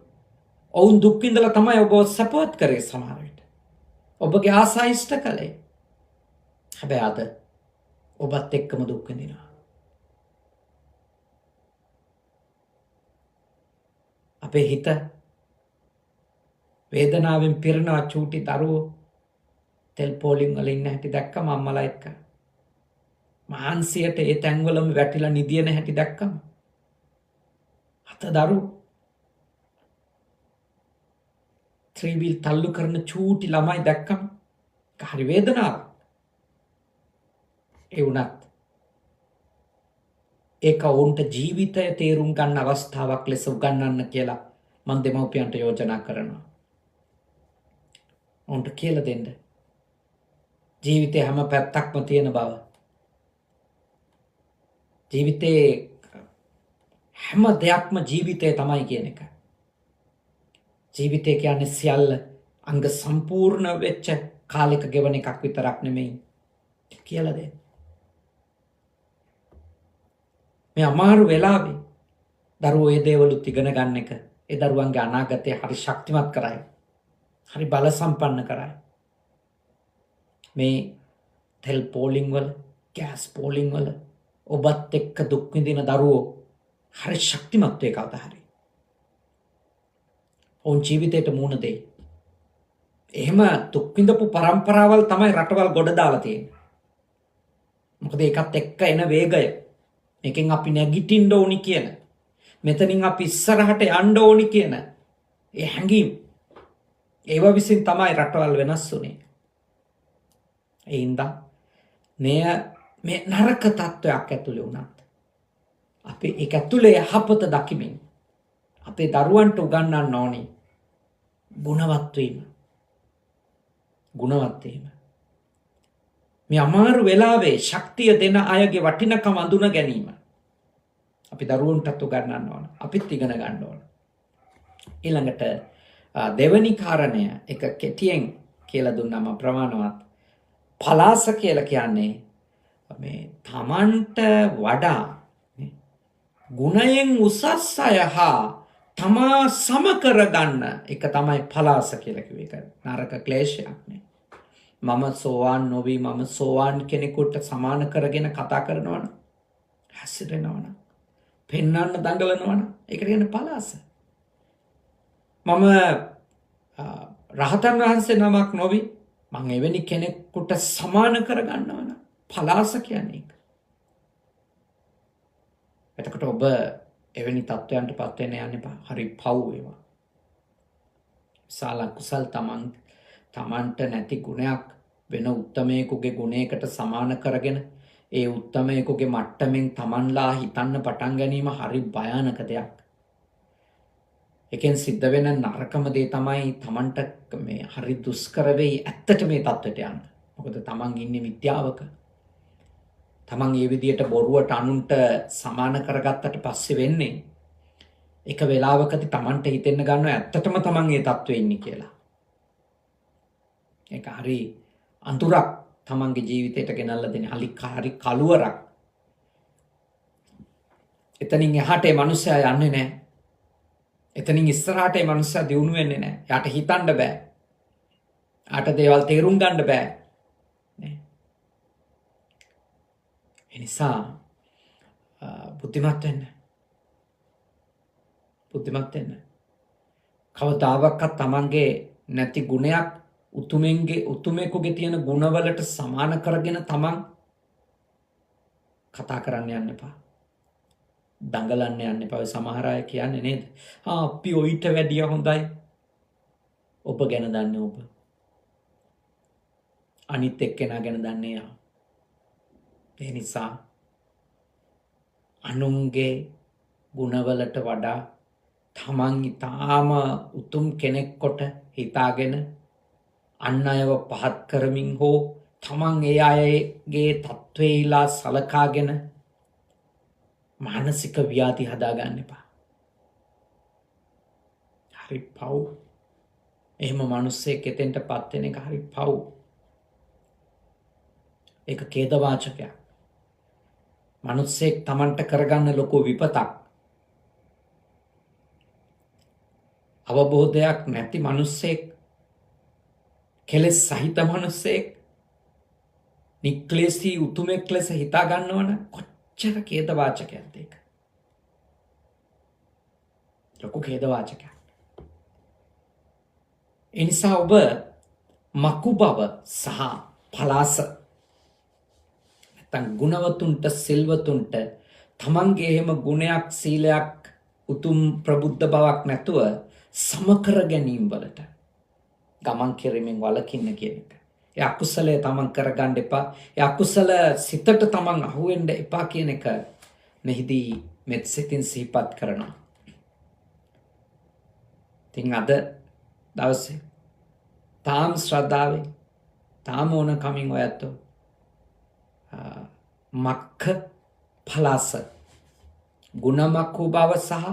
ඔවුන් දුක් විඳලා තමයි ඔබ සපෝට් කරේ. සමහර විට ඔබගේ ආසා ඉෂ්ට කළේ. හැබැයි අද ඔබත් එක්කම දුක් විඳිනවා. අපේ හිත වේදනාවෙන් පිරෙනවා. චූටි දරුවෝ තෙල් පෝලිං වල ඉන්න හැටි දැක්කම අම්මලා එක්ක මාන්සියට ඒ තැන්වලම වැටිලා නිදියන හැටි දැක්කම අත දරුවෝ ත්‍රිවිල් තල්ලු කරන චූටි ළමයි දැක්කම හරි වේදනාවක්. ඒ වුණත් ඒක ඔවුන්ට ජීවිතය තේරුම් ගන්න අවස්ථාවක් ලෙස උගන්වන්න කියලා මම දෙමව්පියන්ට යෝජනා කරනවා. ඔවුන්ට කියලා දෙන්න ජීවිතේ හැම පැත්තක්ම තියෙන බව. ජීවිතේ හැම දෙයක්ම ජීවිතය තමයි කියන එක. ජීවිතය කියන්නේ සියල්ල අංග සම්පූර්ණ වෙච්ච කාලයක ගෙවන එකක් විතරක් නෙමෙයි කියලා දෙන්න. මේ අමාරු වෙලාවේ දරුවෝ ඒ දේවලුත් ඉගෙන ගන්න එක ඒ දරුවන්ගේ අනාගතය හරි ශක්තිමත් කරයි. හරි බල සම්පන්න කරයි. මේ තෙල් පෝලිං වල, ගෑස් පෝලිං වල ඔබත් එක්ක දුක් විඳින දරුවෝ හරි ශක්තිමත් වේ කවදා හරි. ඔවුන් ජීවිතයට මුහුණ දෙයි. එහෙම දුක් විඳපු පරම්පරාවල් තමයි රටවල් ගොඩ දාලා තියෙන්නේ. මොකද ඒකත් එක්ක එන වේගය, මේකෙන් අපි නැගිටින්න ඕනි කියන, මෙතනින් අපි ඉස්සරහට යන්න ඕනි කියන ඒ හැඟීම්, ඒව විසින් තමයි රටවල් වෙනස් වුනේ. ඒ හින්දා මේ නරක තත්වයක් ඇතුලේ වුණත් අපි ඒක ඇතුලේ යහපත දකිමින් අපේ දරුවන්ට උගන්වන්න ඕනි ගුණවත් වීම. මේ අමාරු වෙලාවේ ශක්තිය දෙන අයගේ වටිනකම අඳුන ගැනීම අපි දරුවන්ටත් උගන්වන්න ඕන. අපිත් ඉගෙන ගන්න ඕන. ඊළඟට දෙවැනි කාරණය එක කෙටියෙන් කියලා දුන්නම ප්‍රමාණවත්. පලාස කියලා කියන්නේ මේ තමන්ට වඩා ගුණයෙන් උසස් අය හා තමා සම කරගන්න එක තමයි පලාස කියලා කිව්ව එක. නරක ක්ලේශයක් නේ. මම සෝවාන් නොවි මම සෝවාන් කෙනෙකුට සමාන කරගෙන කතා කරනවනම් හැසිරෙනවනම් පෙන්වන්න දඟලනවනම් ඒකට කියන්නේ පලාස. මම රහතන් වහන්සේ නමක් නොවි මං එවැනි කෙනෙකුට සමාන කරගන්නවනම් පලාස කියන්නේ ඒක. එතකොට ඔබ එවැනි තත්ත්වයන්ට පත් වෙන්න යන්න එපා. හරි පව් ඒවා. විශාල කුසල් තමන්ට නැති ගුණයක් වෙන උත්තමයෙකුගේ ගුණයකට සමාන කරගෙන ඒ උත්තමයෙකුගේ මට්ටමින් තමන්ලා හිතන්න පටන් ගැනීම හරි භයානක දෙයක්. එකෙන් සිද්ධ වෙන නරකම දේ තමයි තමන්ට මේ හරි දුෂ්කර වෙයි ඇත්තට මේ තත්ත්වයට යන්න. මොකද තමන් ඉන්නේ විද්‍යාවක. තමන් මේ විදියට බොරුවට අනුන්ට සමාන කරගත්තට පස්සේ වෙන්නේ එක වෙලාවකදී තමන්ට හිතෙන්න ගන්නවා ඇත්තටම තමන් මේ තත්ත්වෙ ඉන්නේ කියලා. ඒක හරි අඳුරක් තමන්ගේ ජීවිතයට ගෙනල්ලා දෙන හරි කළුවරක්. එතනින් එහාට මේ මිනිස්සයා යන්නේ නැහැ. එතනින් ඉස්සරහට මේ මිනිස්සයා දියුණු වෙන්නේ නැහැ. යාට හිතන්න බෑ. යාට දේවල් තේරුම් ගන්න බෑ. නේ. ඒ නිසා බුද්ධිමත් වෙන්න. බුද්ධිමත් වෙන්න. කවදාවත් තමන්ගේ නැති ගුණයක් උතුමෙකුගේ තියෙන ගුණවලට සමාන කරගෙන තමන් කතා කරන්න යන්න එපා. දඟලන්න යන්න එපා. සමහර අය කියන්නේ නේද? අපි ඔයිට වැඩිය හොඳයි. ඔබ ගැන දන්නේ ඔබ. අනිත් එක්කෙනා ගැන දන්නේ යා. ඒ නිසා අනුන්ගේ ගුණවලට වඩා තමන් ඊටාම උතුම් කෙනෙක් කොට හිතාගෙන අන් අයව පහත් කරමින් හෝ තමන් ඒ අයගේ තත්ත්වේලා සලකාගෙන මානසික ව්‍යාධි හදාගන්න එපා. හරි පව්. එහෙම මිනිස්සෙක් එතෙන්ටපත් වෙන එක හරි පව්. ඒක ඛේදවාචකයක්. මිනිස්සෙක් තමන්ට කරගන්න ලොකු විපතක්. අවබෝධයක් නැති මිනිස්සෙක්, කෙලෙස් සහිත මිනිස්සෙක් නික්ලේශී උතුමෙක් ලෙස හිතා ගන්නවන කොච්චර ඛේදවාචකයක්ද ඒක. ලොකු ඛේදවාචකයක්. ඒ නිසා ඔබ මකු බව සහ පලාස නැත්නම් ගුණවතුන්ට සිල්වතුන්ට තමන්ගේ එහෙම ගුණයක් සීලයක් උතුම් ප්‍රබුද්ධ බවක් නැතුව සමකර ගැනීම වලට ගමන් කිරීමෙන් වළකින්න කියන එක. ඒ අකුසලයේ තමන් කරගන්න එපා. ඒ අකුසල සිතට තමන් අහු වෙන්න එපා කියන එක මෙහිදී මෙත් සිතින් සිහිපත් කරනවා. ඉතින් අද දවසේ තාම ශ්‍රද්ධාවෙන් තාම ඕන කමින් ඔයත් මක්ඛ පලාස ගුණමක්ඛු බව සහ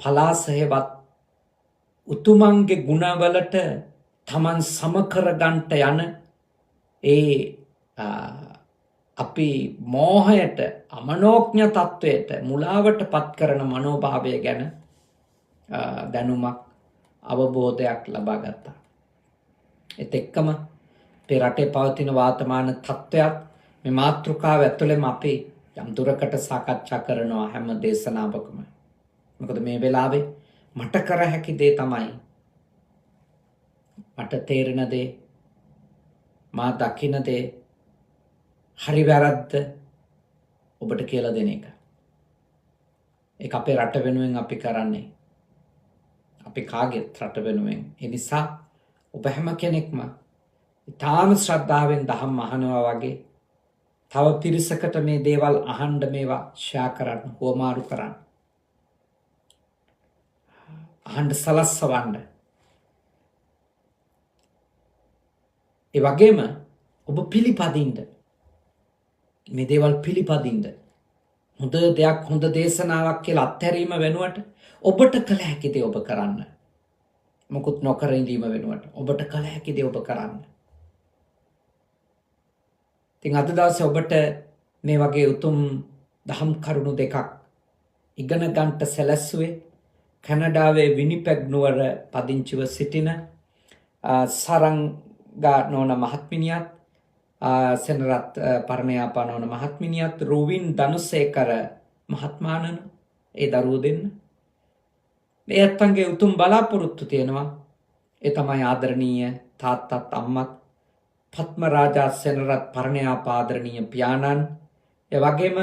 පලාස හේවත් උතුමන්ගේ ගුණවලට තමන් සමකර ගන්නට යන ඒ අපි මෝහයට අමනෝඥ තත්වයට මුලාවට පත් කරන මනෝභාවය ගැන දැනුමක් අවබෝධයක් ලබා ගත්තා. ඒත් එක්කම අපේ රටේ පවතින වාතමාන තත්ත්වයක් මේ මාතෘකාව ඇතුළෙම අපි යම් දුරකට සාකච්ඡා කරනවා හැම දේශනාවකම. මොකද මේ වෙලාවේ මට කර හැකි දේ තමයි මට තේරෙන දේ මා දකින දේ හරි වැරද්ද ඔබට කියලා දෙන එක. ඒක අපේ රට වෙනුවෙන් අපි කරන්නේ. අපි කාගෙත් රට වෙනුවෙන්. ඒ නිසා ඔබ හැම කෙනෙක්ම ඊටාම ශ්‍රද්ධාවෙන් දහම් අහනවා වගේ තව පිරිසකට මේ දේවල් අහන්න මේවා ෂෙයා කරන්න, හුවමාරු කරන්න. අහන්න සලස්වන්න. ඒ වගේම ඔබ පිළිපදින්න. මේ දේවල් පිළිපදින්න. හොඳ දෙයක්, හොඳ දේශනාවක් කියලා අත්හැරීම වෙනුවට ඔබට කළ හැකි දේ ඔබ කරන්න. මොකුත් නොකර ඉඳීම වෙනුවට ඔබට කල හැකි දේ ඔබ කරන්න. ඉතින් අද දවසේ ඔබට මේ වගේ උතුම් දහම් කරුණු දෙකක් ඉගෙන ගන්නට සැලැස්සුවේ කැනඩාවේ විනිපෙග් නුවර පදිංචිව සිටින සරංගා නෝන මහත්මිනියත් සෙනරත් පරණයාපා නෝන මහත්මිනියත් රුවින් ධනුසේකර මහත්මාණන් ඒ දරුවෝ දෙන්න. මේ අත්තන්ගේ උතුම් බලාපොරොත්තු තියෙනවා. ඒ තමයි ආදරණීය තාත්තත් අම්මත් පත්මරාජා සෙනරත් පරණයාපා ආදරණීය පියාණන්, ඒ වගේම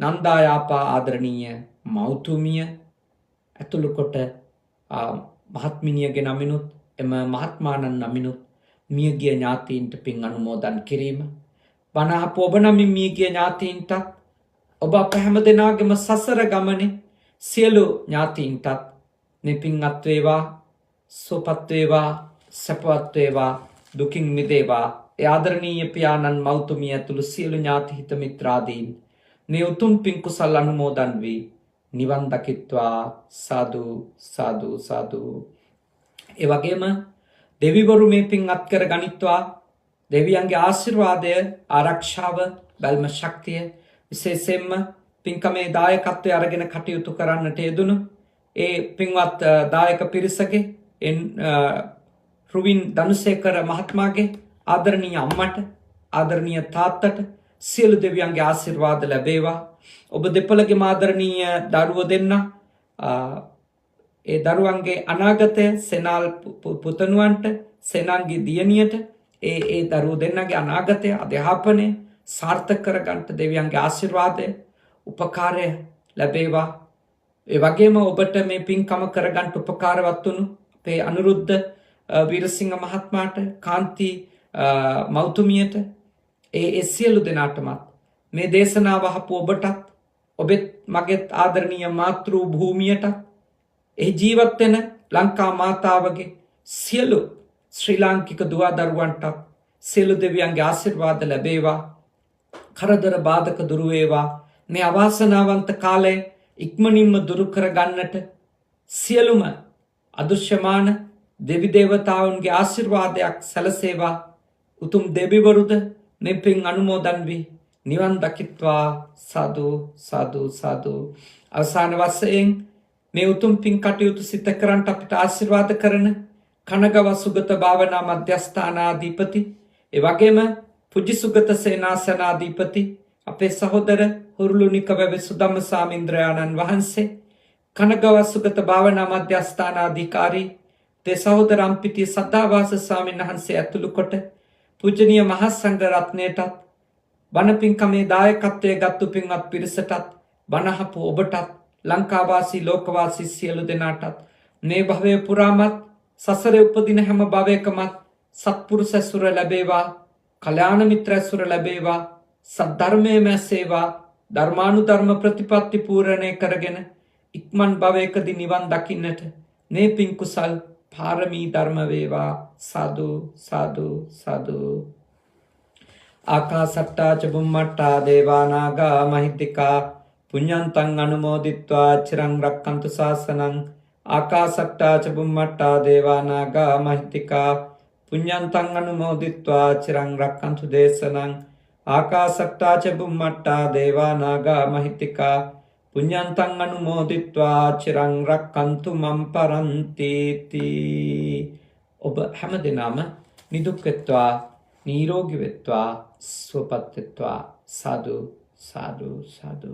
නන්දායාපා ආදරණීය මෞතුමිය ඇතුළු කොට මහත්මිනියගේ නමිනුත් එම මහත්මාණන් නමිනුත් මියගිය ඥාතීන්ට පින් අනුමෝදන් කිරීම. වනහපු ඔබ නමින් මියගිය ඥාතීන්ටත් ඔබ අප හැම දෙනාගේම සසර ගමනේ සියලු ඥාතීන්ටත් මේ පින් අත් වේවා, සුවපත් වේවා, සැපවත් වේවා, දුකින් මිදේවා. ඒ ආදරණීය පියාණන් මෞතුමිය ඇතුළු සියලු ඥාති හිත මිත්‍රාදීන් මේ උතුම් පින් කුසල් අනුමෝදන් වී නිවන් දකිත්වා. සාදු සාදු සාදු. ඒ වගේම දෙවිවරු මේ පින් අත්කර ගනිත්වා. දෙවියන්ගේ ආශිර්වාදය, ආරක්ෂාව, බැල්ම ශක්තිය විශේෂයෙන්ම පින්කමේ දායකත්වය අරගෙන කටයුතු කරන්නට යෙදුණු ඒ පින්වත් දායක පිරිසගේ රුවින් ධනුසේකර මහත්මයාගේ ආදරණීය අම්මට, ආදරණීය තාත්තට සියලු දෙවියන්ගේ ආශිර්වාද ලැබේවා. ඔබ දෙපළගේ ආදරණීය දරුවෝ දෙන්න ඒ දරුවන්ගේ අනාගතය සෙනාල් පුතණුවන්ට, සෙනාන්ගේ දියණියට ඒ දරුවෝ දෙන්නගේ අනාගතය අධ්‍යාපනය සාර්ථක කරගන්නට දෙවියන්ගේ ආශිර්වාදය, උපකාරය ලැබේවා. ඒ වගේම ඔබට මේ පින්කම කරගන්න උපකාරවත් වුණු අපේ අනුරුද්ධ වීරසිංහ මහත්මයාට, කාන්ති මෞතුමියට, ඒ සියලු දෙනාටමත් මේ දේශනාව අහපු ඔබටත්, ඔබෙත් මගෙත් ආදරණීය මාතෘ භූමියටත්, ඒ ජීවත් වෙන ලංකා මාතාවගේ සියලු ශ්‍රී ලාංකික දුවා දරුවන්ටත් සියලු දෙවියන්ගේ ආශිර්වාද ලැබේවා. කරදර බාධක දුරු වේවා. මේ අවාසනාවන්ත කාලය ඉක්මනින්ම දුරු කර ගන්නට සියලුම අදෘශ්‍යමාන දෙවි දේවතාවුන්ගේ ආශිර්වාදයක් සැලසේවා. උතුම් දෙවිවරුද මේ පින් අනුමෝදන් වී නිවන් දකිත්වා. සාදු සාදු සාදු. අවසාන වශයෙන් මේ උතුම් පින් කටයුතු සිත කරන්නට අපිට ආශිර්වාද කරන කනගව සුගත භාවනා මධ්‍යස්ථානාධිපති, ඒ වගේම පුජි සුගත සේනාසනාධිපති අපේ සහෝදර හුරුළුනික වැවේ සුදම්ම සාමින්ද්‍රයාණන් වහන්සේ, කනගව සුගත භාවනා මධ්‍යස්ථානාධිකාරී තේ සහෝදර අම්පිටිය සද්ධාවාස ස්වාමීන් වහන්සේ ඇතුළු කොට පූජනීය මහා සංඝ රත්නයටත්, බණ පින්කමේ දායකත්වයේ ගත්තු පින්වත් පිරිසටත්, බණහපු ඔබටත්, ලංකාවාසී ලෝකවාසී සියලු දෙනාටත් මේ භවයේ පුරාමත් සසරේ උපදින හැම භවයකමත් සත්පුරුෂ ඇසුර ලැබේවා, කල්‍යාණ මිත්‍ර ඇසුර ලැබේවා, සද්ධර්මයේ මැසේවා, ධර්මානුධර්ම ප්‍රතිපත්ති පූර්ණේ කරගෙන ඉක්මන් භවයකදී නිවන් දකින්නට මේ පින් කුසල් පාරමී ධර්ම වේවා. සාදු සාදු සාදු. ආකාසට්ටා ච බුම්මට්ටා දේවා නාග මහිද්దికා පුඤ්ඤන්තං අනුමෝදිත්වා චිරං රක්ඛන්තු ශාසනං. ආකාසට්ටා ච බුම්මට්ටා දේවා නාග මහිද්దికා පුඤ්ඤන්තං අනුමෝදිත්වා චිරං රක්ඛන්තු දේශනං. ආකාසට්ටා ච බුම්මට්ටා දේවා නාග මහිද්దికා පුඤ්ඤන්තං අනුමෝදිත්වා චිරං රක්ඛන්තු මම් පරන්ති තී. ඔබ හැම දිනම නිදුක් වෙත්වා, නිරෝගී වෙත්වා, සුවපත් වෙත්වා. සාදු සාදු සාදු.